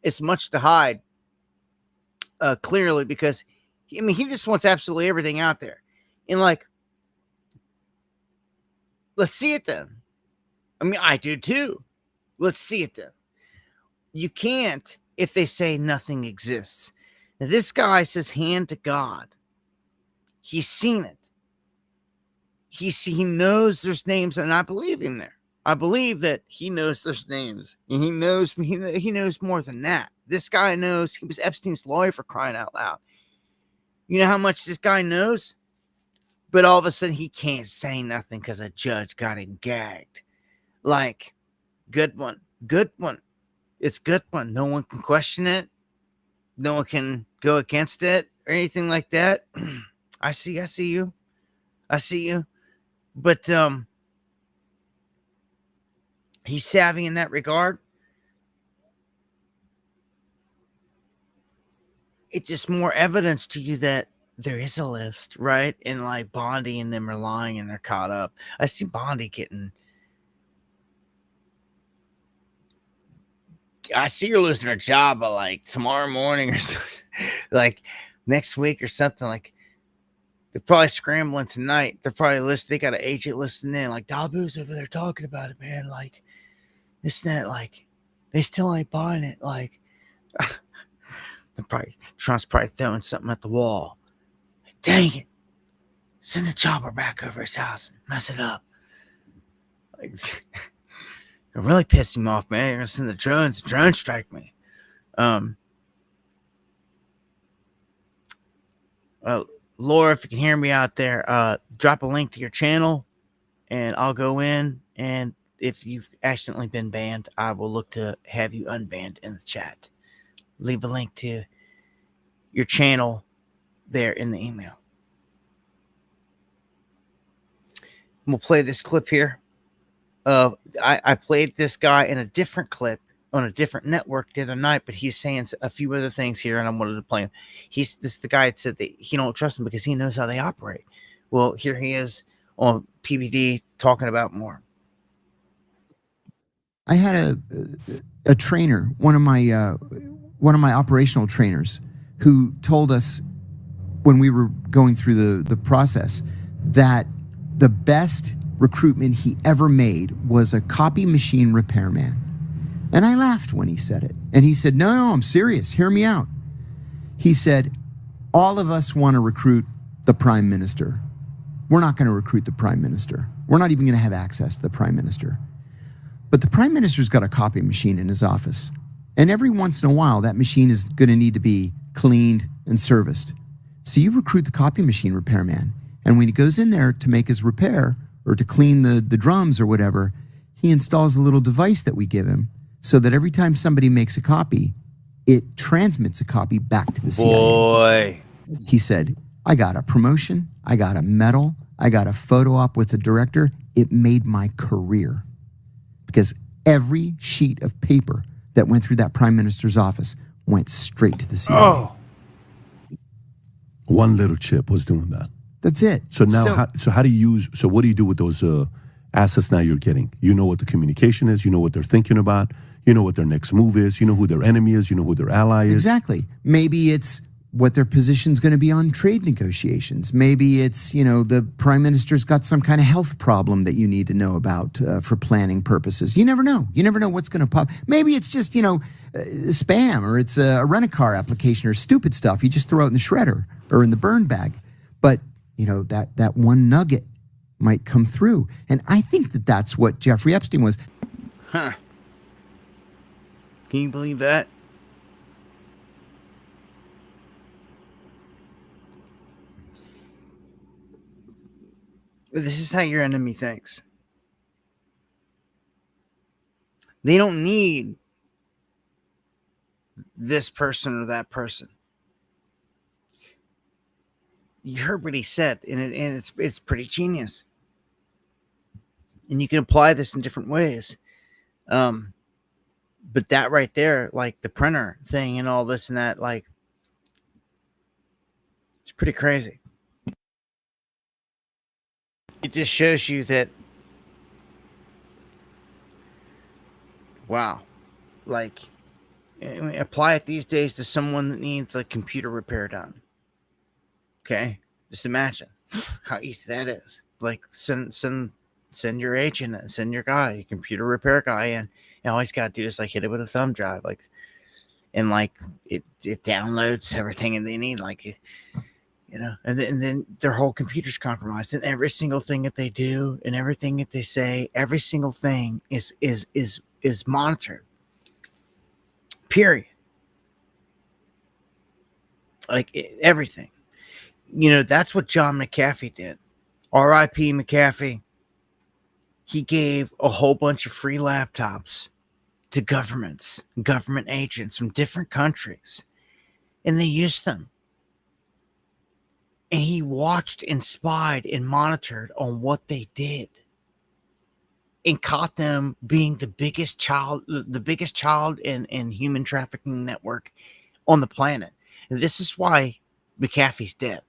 as much to hide clearly, because he just wants absolutely everything out there. And let's see it then. I mean, I do too. Let's see it then. You can't if they say nothing exists. Now, this guy says hand to God. He's seen it. He knows there's names, and I believe him there. I believe that he knows there's names, and he knows more than that. This guy knows. He was Epstein's lawyer, for crying out loud. You know how much this guy knows? But all of a sudden, he can't say nothing because a judge got him gagged. Good one. It's good one. No one can question it. No one can go against it or anything like that. I see you. But he's savvy in that regard. It's just more evidence to you that there is a list, right? And Bondi and them are lying and they're caught up. I see Bondi getting I see you're losing a job, but like tomorrow morning or something, like next week or something. Like they're probably scrambling tonight. They're probably listening. They got an agent listening in. Like Dabu's over there talking about it, man. Like this and that. Like they still ain't buying it. Like Trump's probably throwing something at the wall. Like, dang it! Send the chopper back over his house and mess it up. Like, it really pissed him off, man. You're gonna send the drones. Drone strike me. Laura, if you can hear me out there, drop a link to your channel, and I'll go in. And if you've accidentally been banned, I will look to have you unbanned in the chat. Leave a link to your channel there in the email. We'll play this clip here. I played this guy in a different clip on a different network the other night, but he's saying a few other things here, and I wanted to play him. The guy that said that he don't trust him because he knows how they operate. Well, here he is on PBD talking about more. I had a trainer, one of my operational trainers, who told us when we were going through the process that the best recruitment he ever made was a copy machine repairman. And I laughed when he said it. And he said, no, I'm serious. Hear me out. He said, all of us want to recruit the prime minister. We're not going to recruit the prime minister. We're not even going to have access to the prime minister. But the prime minister's got a copy machine in his office. And every once in a while, that machine is going to need to be cleaned and serviced. So you recruit the copy machine repairman. And when he goes in there to make his repair or to clean the drums or whatever, he installs a little device that we give him so that every time somebody makes a copy, it transmits a copy back to the CIA. Boy. He said, I got a promotion, I got a medal, I got a photo op with the director. It made my career. Because every sheet of paper that went through that prime minister's office went straight to the CIA. Oh. One little chip was doing that. That's it. So now, how do you use? So what do you do with those assets now you're getting? You know what the communication is. You know what they're thinking about. You know what their next move is. You know who their enemy is. You know who their ally is. Exactly. Maybe it's what their position's going to be on trade negotiations. Maybe it's, the prime minister's got some kind of health problem that you need to know about for planning purposes. You never know. You never know what's going to pop. Maybe it's just, spam, or it's a rent-a-car application or stupid stuff you just throw out in the shredder or in the burn bag. But, that one nugget might come through. And I think that that's what Jeffrey Epstein was. Huh. Can you believe that? This is how your enemy thinks. They don't need this person or that person. You heard what he said, and it's pretty genius. And you can apply this in different ways. But that right there, like the printer thing and all this and that, like, it's pretty crazy. It just shows you that, wow, like, apply it these days to someone that needs a computer repair done. Okay, just imagine how easy that is. Like, send your agent, send your guy, your computer repair guy in, and all he's got to do is like hit it with a thumb drive, like, and like it downloads everything and they need, like, and then their whole computer's compromised, and every single thing that they do and everything that they say, every single thing is monitored. Period. Like everything. That's what John McAfee did. R.I.P. McAfee. He gave a whole bunch of free laptops to government agents from different countries, and they used them. And he watched and spied and monitored on what they did, and caught them being the biggest child and human trafficking network on the planet. And this is why McAfee's dead.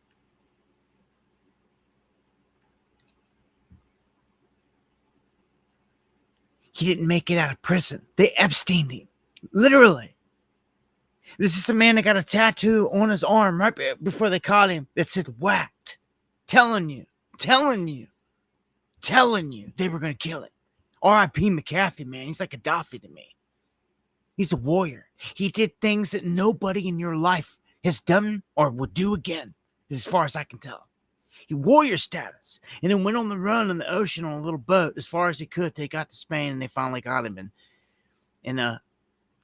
He didn't make it out of prison. They Epsteined him. Literally. This is a man that got a tattoo on his arm right before they caught him that said whacked. Telling you they were going to kill him. R.I.P. McAfee, man. He's like Gaddafi to me. He's a warrior. He did things that nobody in your life has done or will do again, as far as I can tell. He warrior status. And then went on the run in the ocean on a little boat as far as he could. They got to Spain and they finally got him. And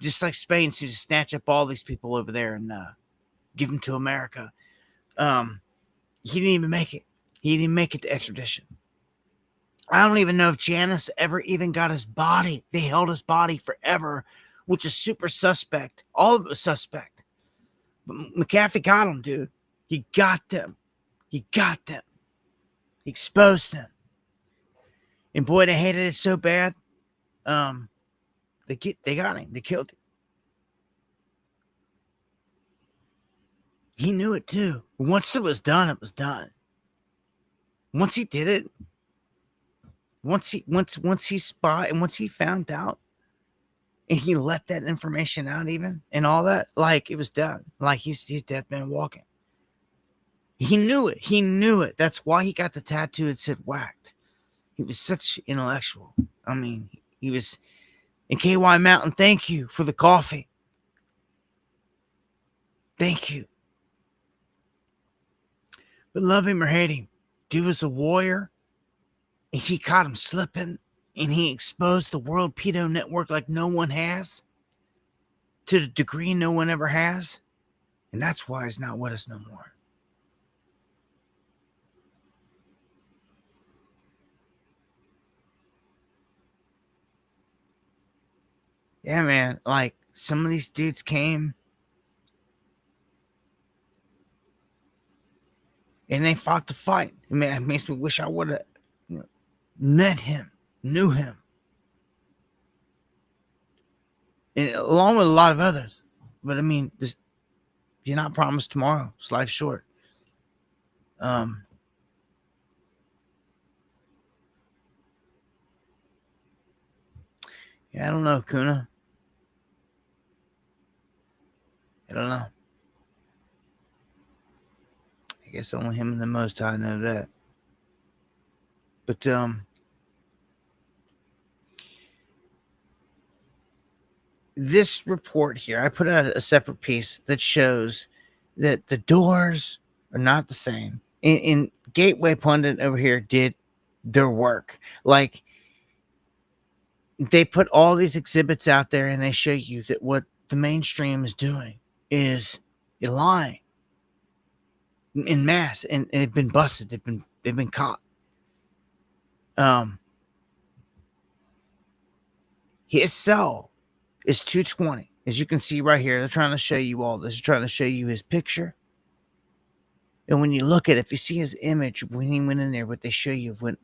just like Spain seems to snatch up all these people over there and give them to America. He didn't even make it. He didn't make it to extradition. I don't even know if Janice ever even got his body. They held his body forever, which is super suspect. All of it was suspect. But McAfee got them, dude. He got them. He exposed them. And boy, they hated it so bad. They got him. They killed him. He knew it too. Once it was done, it was done. Once he did it, once he found out, and he let that information out, even and all that, like it was done. Like he's dead man walking. He knew it. He knew it. That's why he got the tattoo that said whacked. He was such intellectual. I mean, he was. And KY Mountain, thank you for the coffee. Thank you. But love him or hate him, dude was a warrior. And he caught him slipping. And he exposed the World Pedo Network like no one has. To the degree no one ever has. And that's why he's not with us no more. Yeah, man, like some of these dudes came and they fought the fight. Man, it makes me wish I would have met him, knew him. And along with a lot of others. But I mean, you're not promised tomorrow. It's life short. Yeah, I don't know, Kuna. I don't know. I guess only him and the Most High know that. But this report here, I put out a separate piece that shows that the doors are not the same. And Gateway Pundit over here did their work. Like, they put all these exhibits out there and they show you that what the mainstream is doing is lying in mass, and they've been busted. They've been caught. His cell is 220, as you can see right here. They're trying to show you all this. They're trying to show you his picture. And when you look at it, if you see his image when he went in there, what they show you when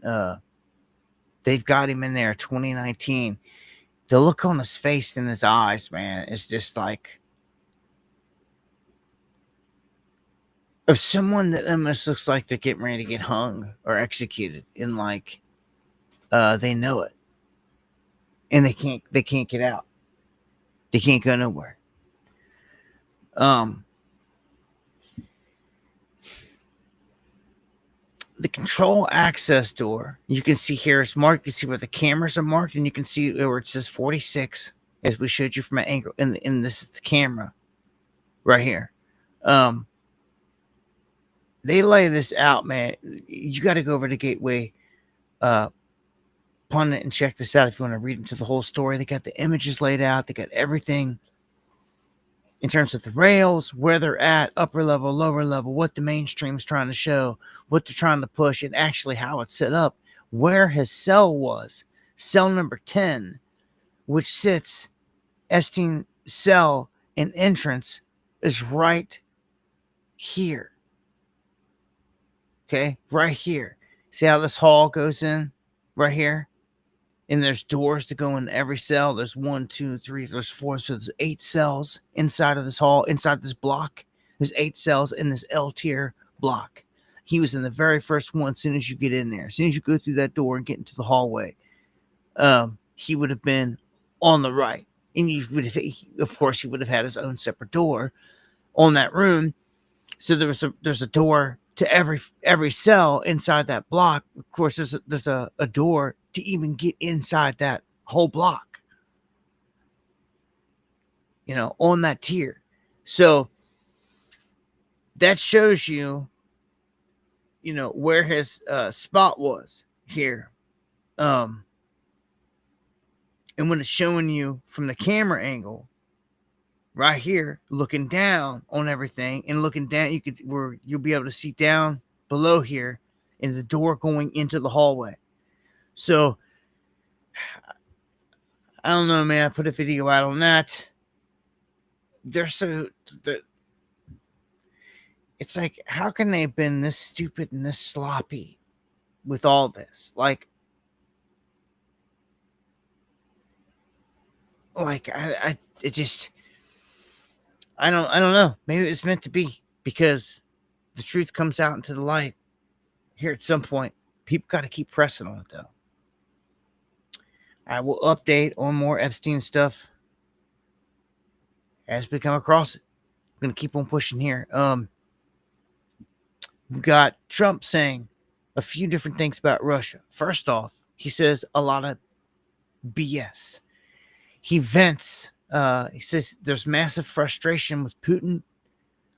they've got him in there 2019, the look on his face and his eyes, man, is just like of someone that almost looks like they're getting ready to get hung or executed, and like they know it, and they can't get out. They can't go nowhere. The control access door, you can see here is marked. You can see where the cameras are marked, and you can see where it says 46, as we showed you from an angle. And this is the camera right here. They lay this out, man. You got to go over to Gateway Pundit and check this out if you want to read into the whole story. They got the images laid out. They got everything in terms of the rails, where they're at, upper level, lower level, what the mainstream's trying to show, what they're trying to push, and actually how it's set up, where his cell was. Cell number 10, which sits, Epstein cell and entrance is right here. Okay, right here. See how this hall goes in? Right here. And there's doors to go in every cell. There's 1, 2, 3, there's 4. So there's 8 cells inside of this hall, inside this block. There's 8 cells in this L tier block. He was in the very first one as soon as you get in there. As soon as you go through that door and get into the hallway, he would have been on the right. And of course, he would have had his own separate door on that room. So there's a door to every cell inside that block. Of course, there's a door to even get inside that whole block, on that tier. So that shows you, where his spot was here. And when it's showing you from the camera angle right here, looking down on everything and looking down, you'll be able to see down below here in the door going into the hallway. So I don't know, man. I put a video out on that. It's like, how can they have been this stupid and this sloppy with all this? Like I don't know. Maybe it's meant to be, because the truth comes out into the light here at some point. People got to keep pressing on it, though. I will update on more Epstein stuff as we come across it. I'm going to keep on pushing here. We got Trump saying a few different things about Russia. First off, he says a lot of BS. He vents. He says there's massive frustration with Putin,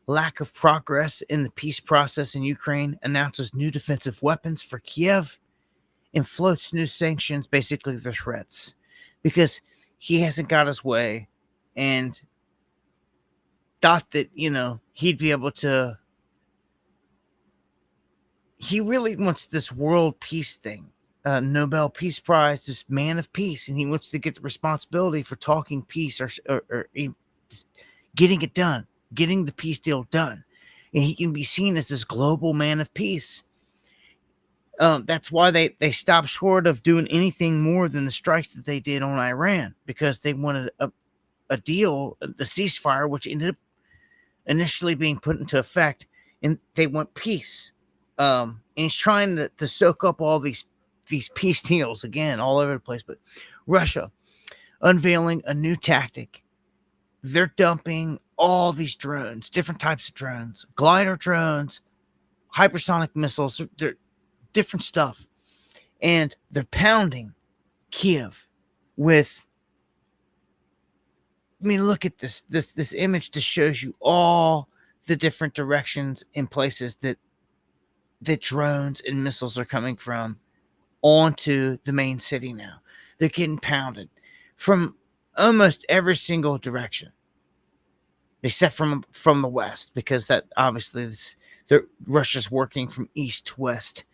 lack of progress in the peace process in Ukraine, announces new defensive weapons for Kiev, and floats new sanctions, basically the threats, because he hasn't got his way and thought that, he'd be able to. He really wants this world peace thing. Nobel Peace Prize, this man of peace, and he wants to get the responsibility for talking peace or getting it done, getting the peace deal done. And he can be seen as this global man of peace. That's why they stopped short of doing anything more than the strikes that they did on Iran, because they wanted a deal, the ceasefire, which ended up initially being put into effect, and they want peace. And he's trying to soak up all these peace deals again all over the place. But Russia unveiling a new tactic. They're dumping all these drones, different types of drones, glider drones, hypersonic missiles, they're different stuff. And they're pounding Kiev with, look at this image just shows you all the different directions and places that drones and missiles are coming from onto the main city now. They're getting pounded from almost every single direction, except from the west, because that obviously Russia's working from east to west.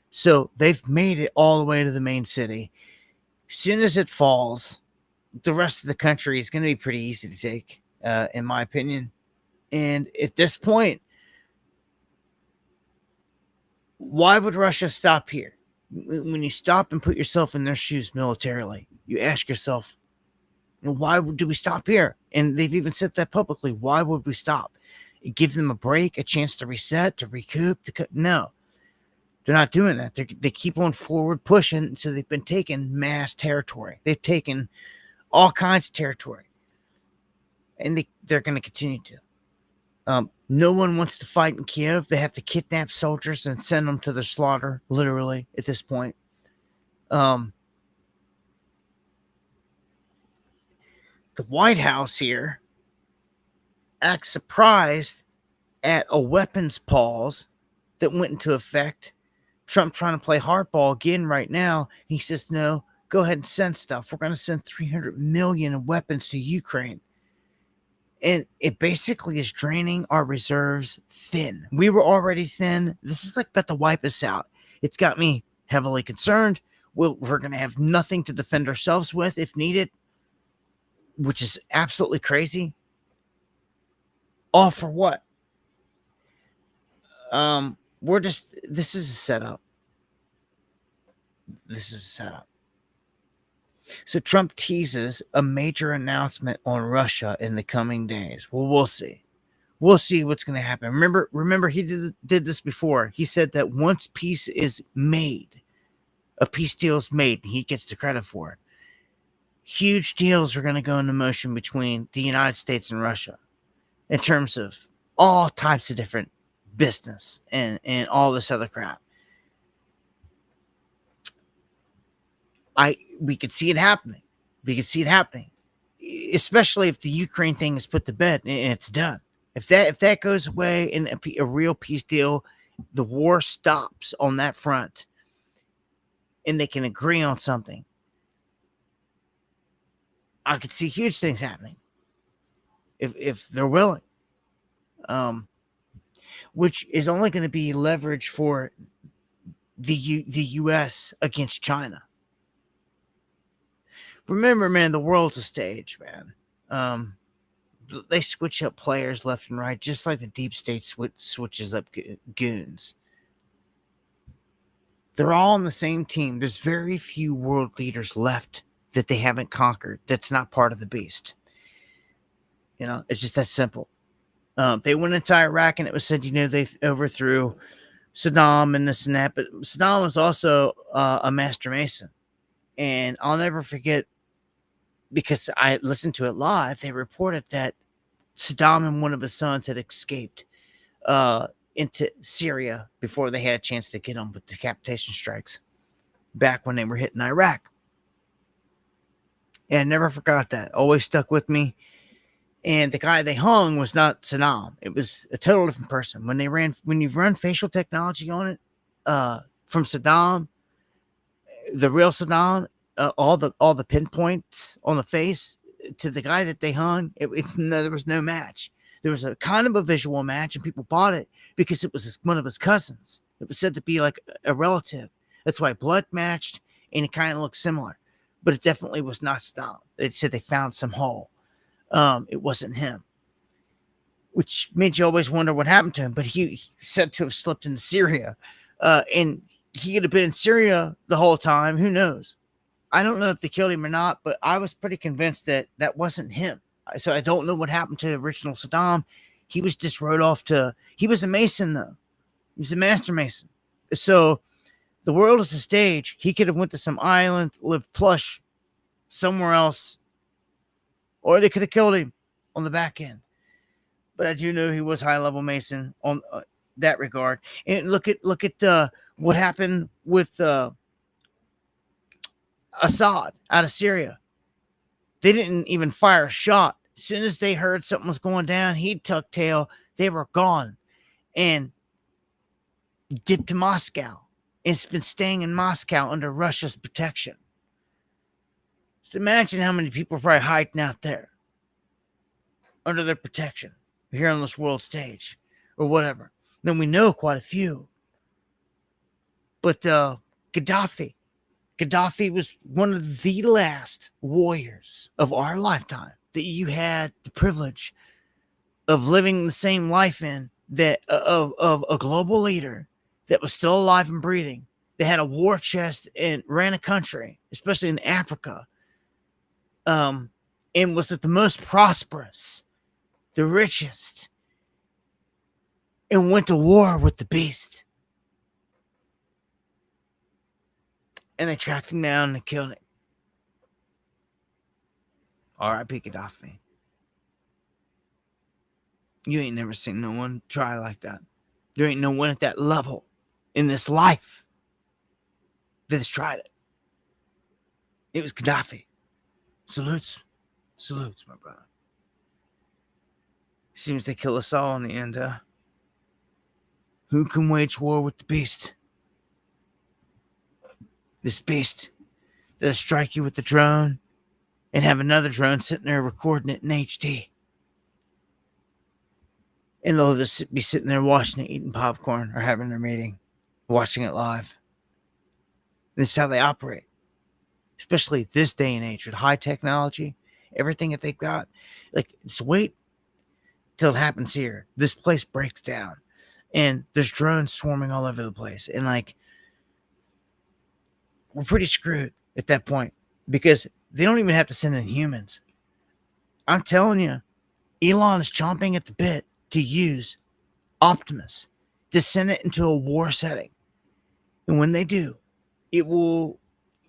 So they've made it all the way to the main city. As soon as it falls, the rest of the country is going to be pretty easy to take, in my opinion. And at this point, why would Russia stop here? When you stop and put yourself in their shoes militarily, you ask yourself, why do we stop here? And they've even said that publicly. Why would we stop? Give them a break, a chance to reset, to recoup. No, they're not doing that. They keep on forward pushing. So they've been taking mass territory. They've taken all kinds of territory. And they're going to continue to. No one wants to fight in Kiev. They have to kidnap soldiers and send them to their slaughter, literally, at this point. The White House here acts surprised at a weapons pause that went into effect. Trump trying to play hardball again right now. He says, no, go ahead and send stuff. We're going to send $300 million in weapons to Ukraine. And it basically is draining our reserves thin. We were already thin. This is like about to wipe us out. It's got me heavily concerned. We're going to have nothing to defend ourselves with if needed, which is absolutely crazy. All for what? This is a setup. This is a setup. So Trump teases a major announcement on Russia in the coming days. Well, we'll see. We'll see what's going to happen. Remember, he did this before. He said that once peace is made, a peace deal is made, he gets the credit for it. huge deals are going to go into motion between the United States and Russia in terms of all types of different business and all this other crap. We could see it happening. We could see it happening, especially if the Ukraine thing is put to bed and it's done. If that goes away and a real peace deal, the war stops on that front, and they can agree on something, I could see huge things happening if they're willing. Which is only going to be leverage for the U.S. against China. Remember, man, the world's a stage, man. They switch up players left and right, just like the deep state switches up goons. They're all on the same team. There's very few world leaders left that they haven't conquered. That's not part of the beast. You know, it's just that simple. They went into Iraq, and it was said, they overthrew Saddam and this and that. But Saddam was also a master mason. And I'll never forget, because I listened to it live, they reported that Saddam and one of his sons had escaped into Syria before they had a chance to get them with decapitation strikes back when they were hitting Iraq. And I never forgot that. Always stuck with me. And the guy they hung was not Saddam. It was a total different person. When you've run facial technology on it, from Saddam, the real Saddam, all the pinpoints on the face to the guy that they hung, there was no match. There was a kind of a visual match, and people bought it because it was one of his cousins. It was said to be like a relative. That's why blood matched, and it kind of looked similar. But it definitely was not Saddam. They said they found some hole. It wasn't him, which made you always wonder what happened to him. But he said to have slipped into Syria, and he could have been in Syria the whole time. Who knows? I don't know if they killed him or not, but I was pretty convinced that that wasn't him. So I don't know what happened to the original Saddam. He was just rode off he was a Mason, though. He was a master Mason. So the world is a stage. He could have went to some island, lived plush somewhere else, or they could have killed him on the back end. But I do know he was high-level Mason on that regard. And look at what happened with Assad out of Syria. They didn't even fire a shot. As soon as they heard something was going down, he'd tuck tail. They were gone and dipped to Moscow. It's been staying in Moscow under Russia's protection. Just imagine how many people are probably hiding out there under their protection here on this world stage or whatever. Then we know quite a few. But Gaddafi was one of the last warriors of our lifetime that you had the privilege of living the same life in, that of a global leader that was still alive and breathing, that had a war chest and ran a country, especially in Africa, and was the most prosperous, the richest, and went to war with the beast. And they tracked him down and killed him. R.I.P. Gaddafi. You ain't never seen no one try like that. There ain't no one at that level in this life that has tried it. It was Gaddafi. Salutes, my brother. Seems they kill us all in the end, huh? Who can wage war with the beast? This beast that'll strike you with the drone and have another drone sitting there recording it in HD. And they'll just be sitting there watching it, eating popcorn or having their meeting, watching it live. This is how they operate. Especially this day and age with high technology, everything that they've got. Like, just wait till it happens here. This place breaks down. And there's drones swarming all over the place. And like, we're pretty screwed at that point because they don't even have to send in humans. I'm telling you, Elon is chomping at the bit to use Optimus to send it into a war setting. And when they do, it will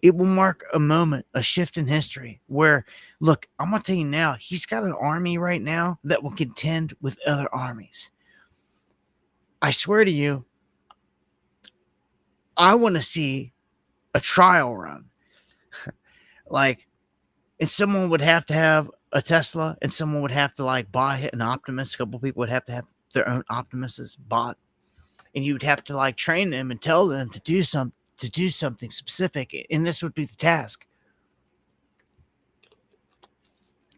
It will mark a moment, a shift in history where, look, I'm going to tell you now, he's got an army right now that will contend with other armies. I swear to you, I want to see a trial run. Like, and someone would have to have a Tesla, and someone would have to like buy an Optimus. A couple people would have to have their own Optimuses bought, and you would have to like train them and tell them to do something specific, and this would be the task.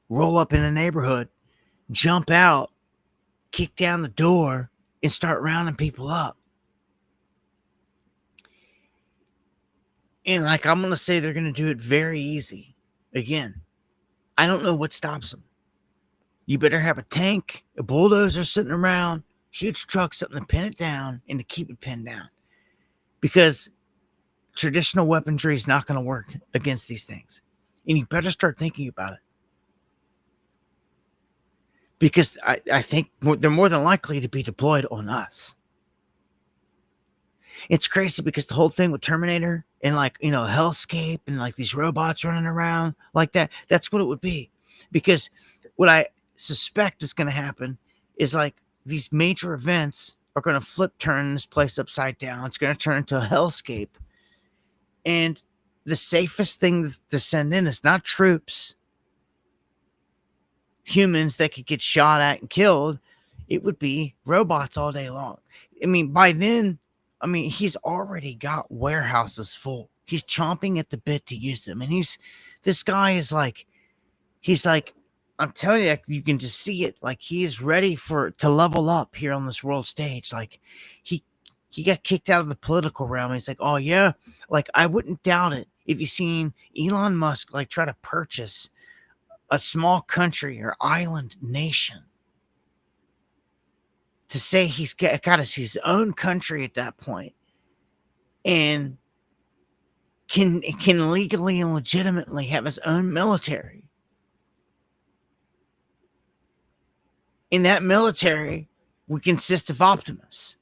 Roll up in a neighborhood, jump out, kick down the door, and start rounding people up. And like, I'm going to say they're going to do it very easy. Again, I don't know what stops them. You better have a tank, a bulldozer sitting around, huge truck, something to pin it down and to keep it pinned down. Because traditional weaponry is not going to work against these things. And you better start thinking about it. Because I think they're more than likely to be deployed on us. It's crazy because the whole thing with Terminator and like, you know, Hellscape and like these robots running around like that, that's what it would be. Because what I suspect is going to happen is like these major events are going to turn this place upside down. It's going to turn into a hellscape. And the safest thing to send in is not troops, humans that could get shot at and killed. It would be robots all day long. I mean, by then, he's already got warehouses full. He's chomping at the bit to use them. And this guy is like, I'm telling you, you can just see it. Like, he is ready to level up here on this world stage. Like, he got kicked out of the political realm. He's like, oh yeah, like I wouldn't doubt it if you seen Elon Musk like try to purchase a small country or island nation to say he's got his own country at that point and can legally and legitimately have his own military. In that military would consist of Optimus.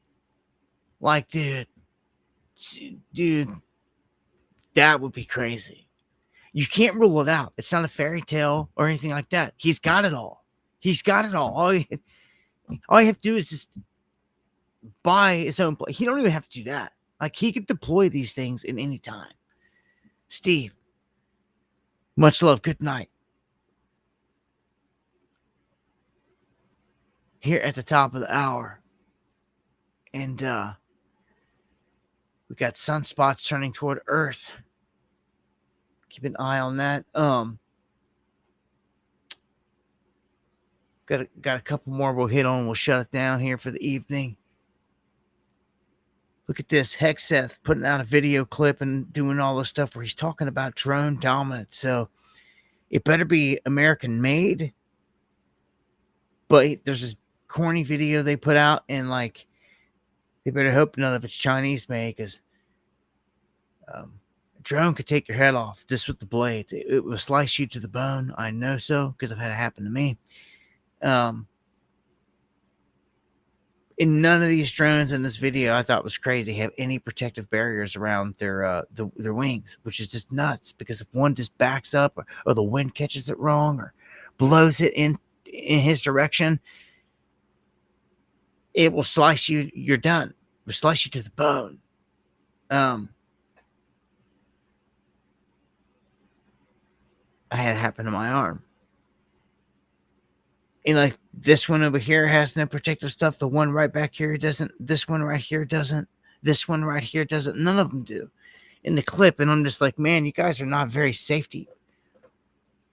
Like, dude, that would be crazy. You can't rule it out. It's not a fairy tale or anything like that. He's got it all. All you have to do is just buy his own plane. He don't even have to do that. Like, he could deploy these things in any time. Steve, much love. Good night. Here at the top of the hour. And we got sunspots turning toward Earth. Keep an eye on that. Got a couple more we'll hit on. We'll shut it down here for the evening. Look at this. Hexeth putting out a video clip and doing all this stuff where he's talking about drone dominance. So it better be American made. But there's this corny video they put out, and like, they better hope none of it's Chinese made, because a drone could take your head off just with the blades. It will slice you to the bone. I know so, because I've had it happen to me. And none of these drones in this video I thought was crazy have any protective barriers around their wings, which is just nuts, because if one just backs up or the wind catches it wrong or blows it in his direction, it will slice you. You're done. It will slice you to the bone. I had it happen to my arm. And like, this one over here has no protective stuff. The one right back here doesn't. This one right here doesn't. This one right here doesn't. None of them do in the clip. And I'm just like, man, you guys are not very safety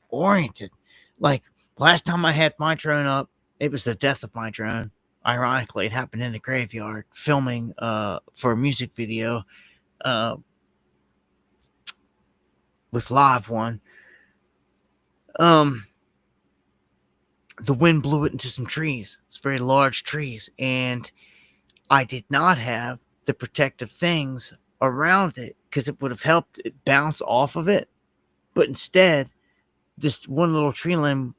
oriented. Like, last time I had my drone up, it was the death of my drone. Ironically, it happened in the graveyard filming for a music video with Live One. The wind blew it into some trees. It's very large trees. And I did not have the protective things around it, because it would have helped it bounce off of it. But instead, this one little tree limb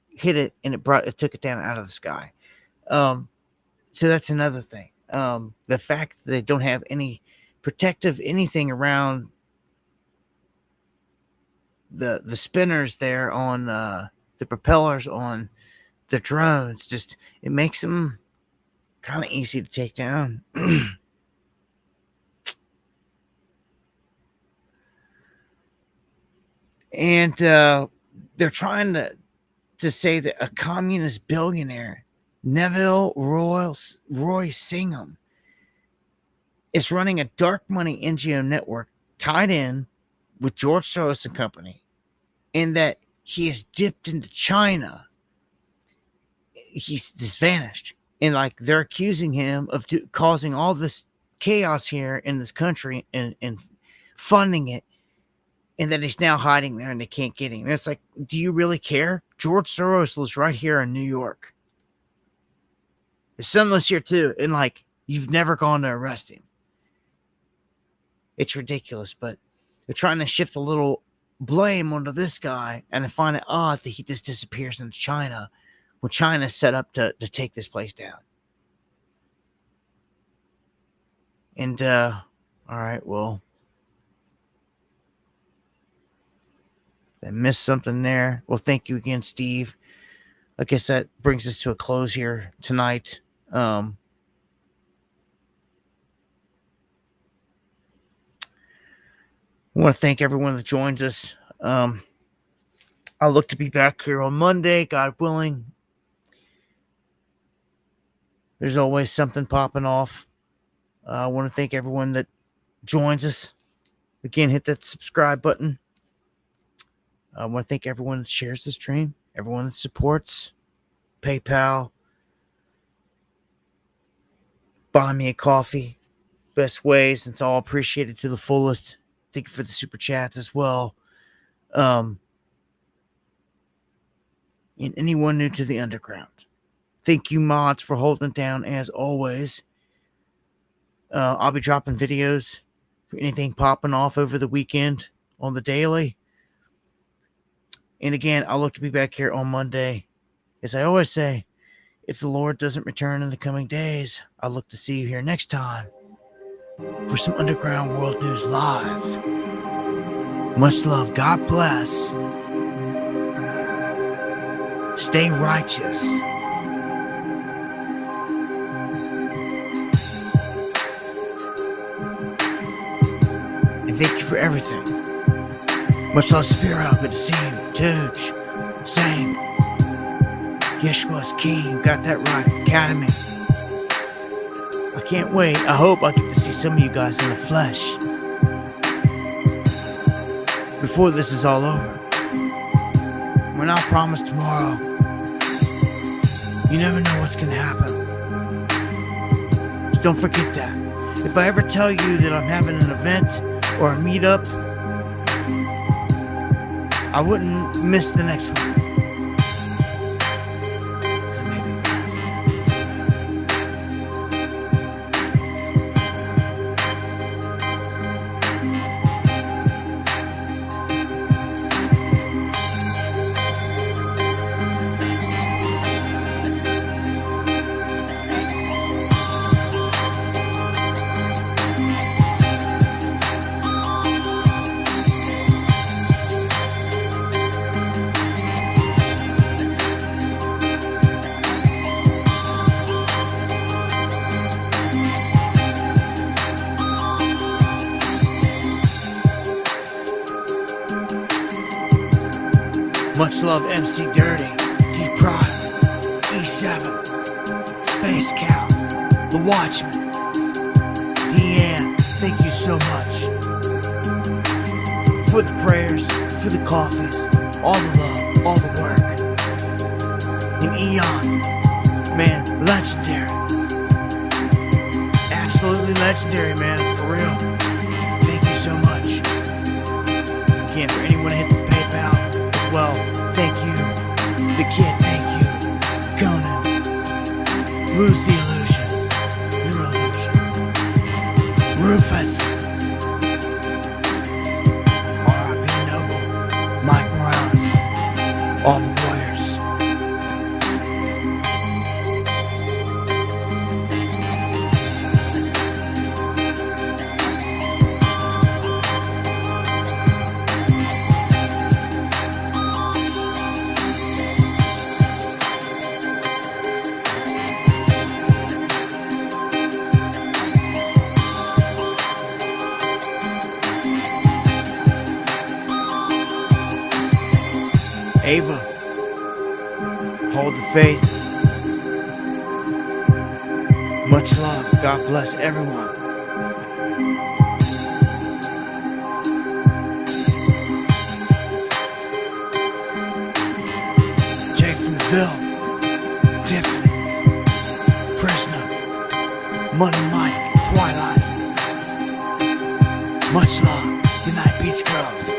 hit it, and it took it down out of the sky. So that's another thing. The fact that they don't have any protective anything around the spinners there on the propellers on the drones, just it makes them kind of easy to take down. And they're trying to say that a communist billionaire, Neville Roy Singham, is running a dark money NGO network tied in with George Soros and company, and that he has dipped into China. He's just vanished. And like they're accusing him of causing all this chaos here in this country and funding it, and that he's now hiding there and they can't get him. And it's like, do you really care? George Soros lives right here in New York. His son lives here too. And like, you've never gone to arrest him. It's ridiculous, but they're trying to shift a little blame onto this guy. And I find it odd that he just disappears into China when China's set up to take this place down. And, all right, well, I missed something there. Well, thank you again, Steve. I guess that brings us to a close here tonight. I want to thank everyone that joins us. I'll look to be back here on Monday, God willing. There's always something popping off. I want to thank everyone that joins us. Again, hit that subscribe button. I want to thank everyone that shares the stream, everyone that supports, PayPal, buy me a coffee, best ways. It's all appreciated to the fullest. Thank you for the super chats as well. And anyone new to the underground, thank you, mods, for holding it down as always. I'll be dropping videos for anything popping off over the weekend on the daily. And again, I'll look to be back here on Monday. As I always say, if the Lord doesn't return in the coming days, I'll look to see you here next time for some Underground World News Live. Much love. God bless. Stay righteous. And thank you for everything. Much love, Spiro. Good to see you. Tooch. Same. Yeshua's King. You got that right. Academy. I can't wait. I hope I get to see some of you guys in the flesh before this is all over. We're not promised tomorrow. You never know what's going to happen. Just don't forget that. If I ever tell you that I'm having an event or a meetup, I wouldn't miss the next one. Much love, MC Dirty, D-Prime, E7, Space Cow, The Watchman, Deanne, thank you so much for the prayers, for the coffees, all the love, all the work. And Eon, man, legendary. Absolutely legendary, man, for real. Thank you so much. Again, for anyone who hits the PayPal as well, thank you. The kid, thank you. Conan, lose the illusion. Your illusion. Rufus. R.I.P. Noble. Mike Morales. All the warriors. Ava, hold the faith. Much love. God bless everyone. Jake from the Bill, Tiffany, Prisoner, Money Mike, Twilight. Much love. Good night, Beach Girls.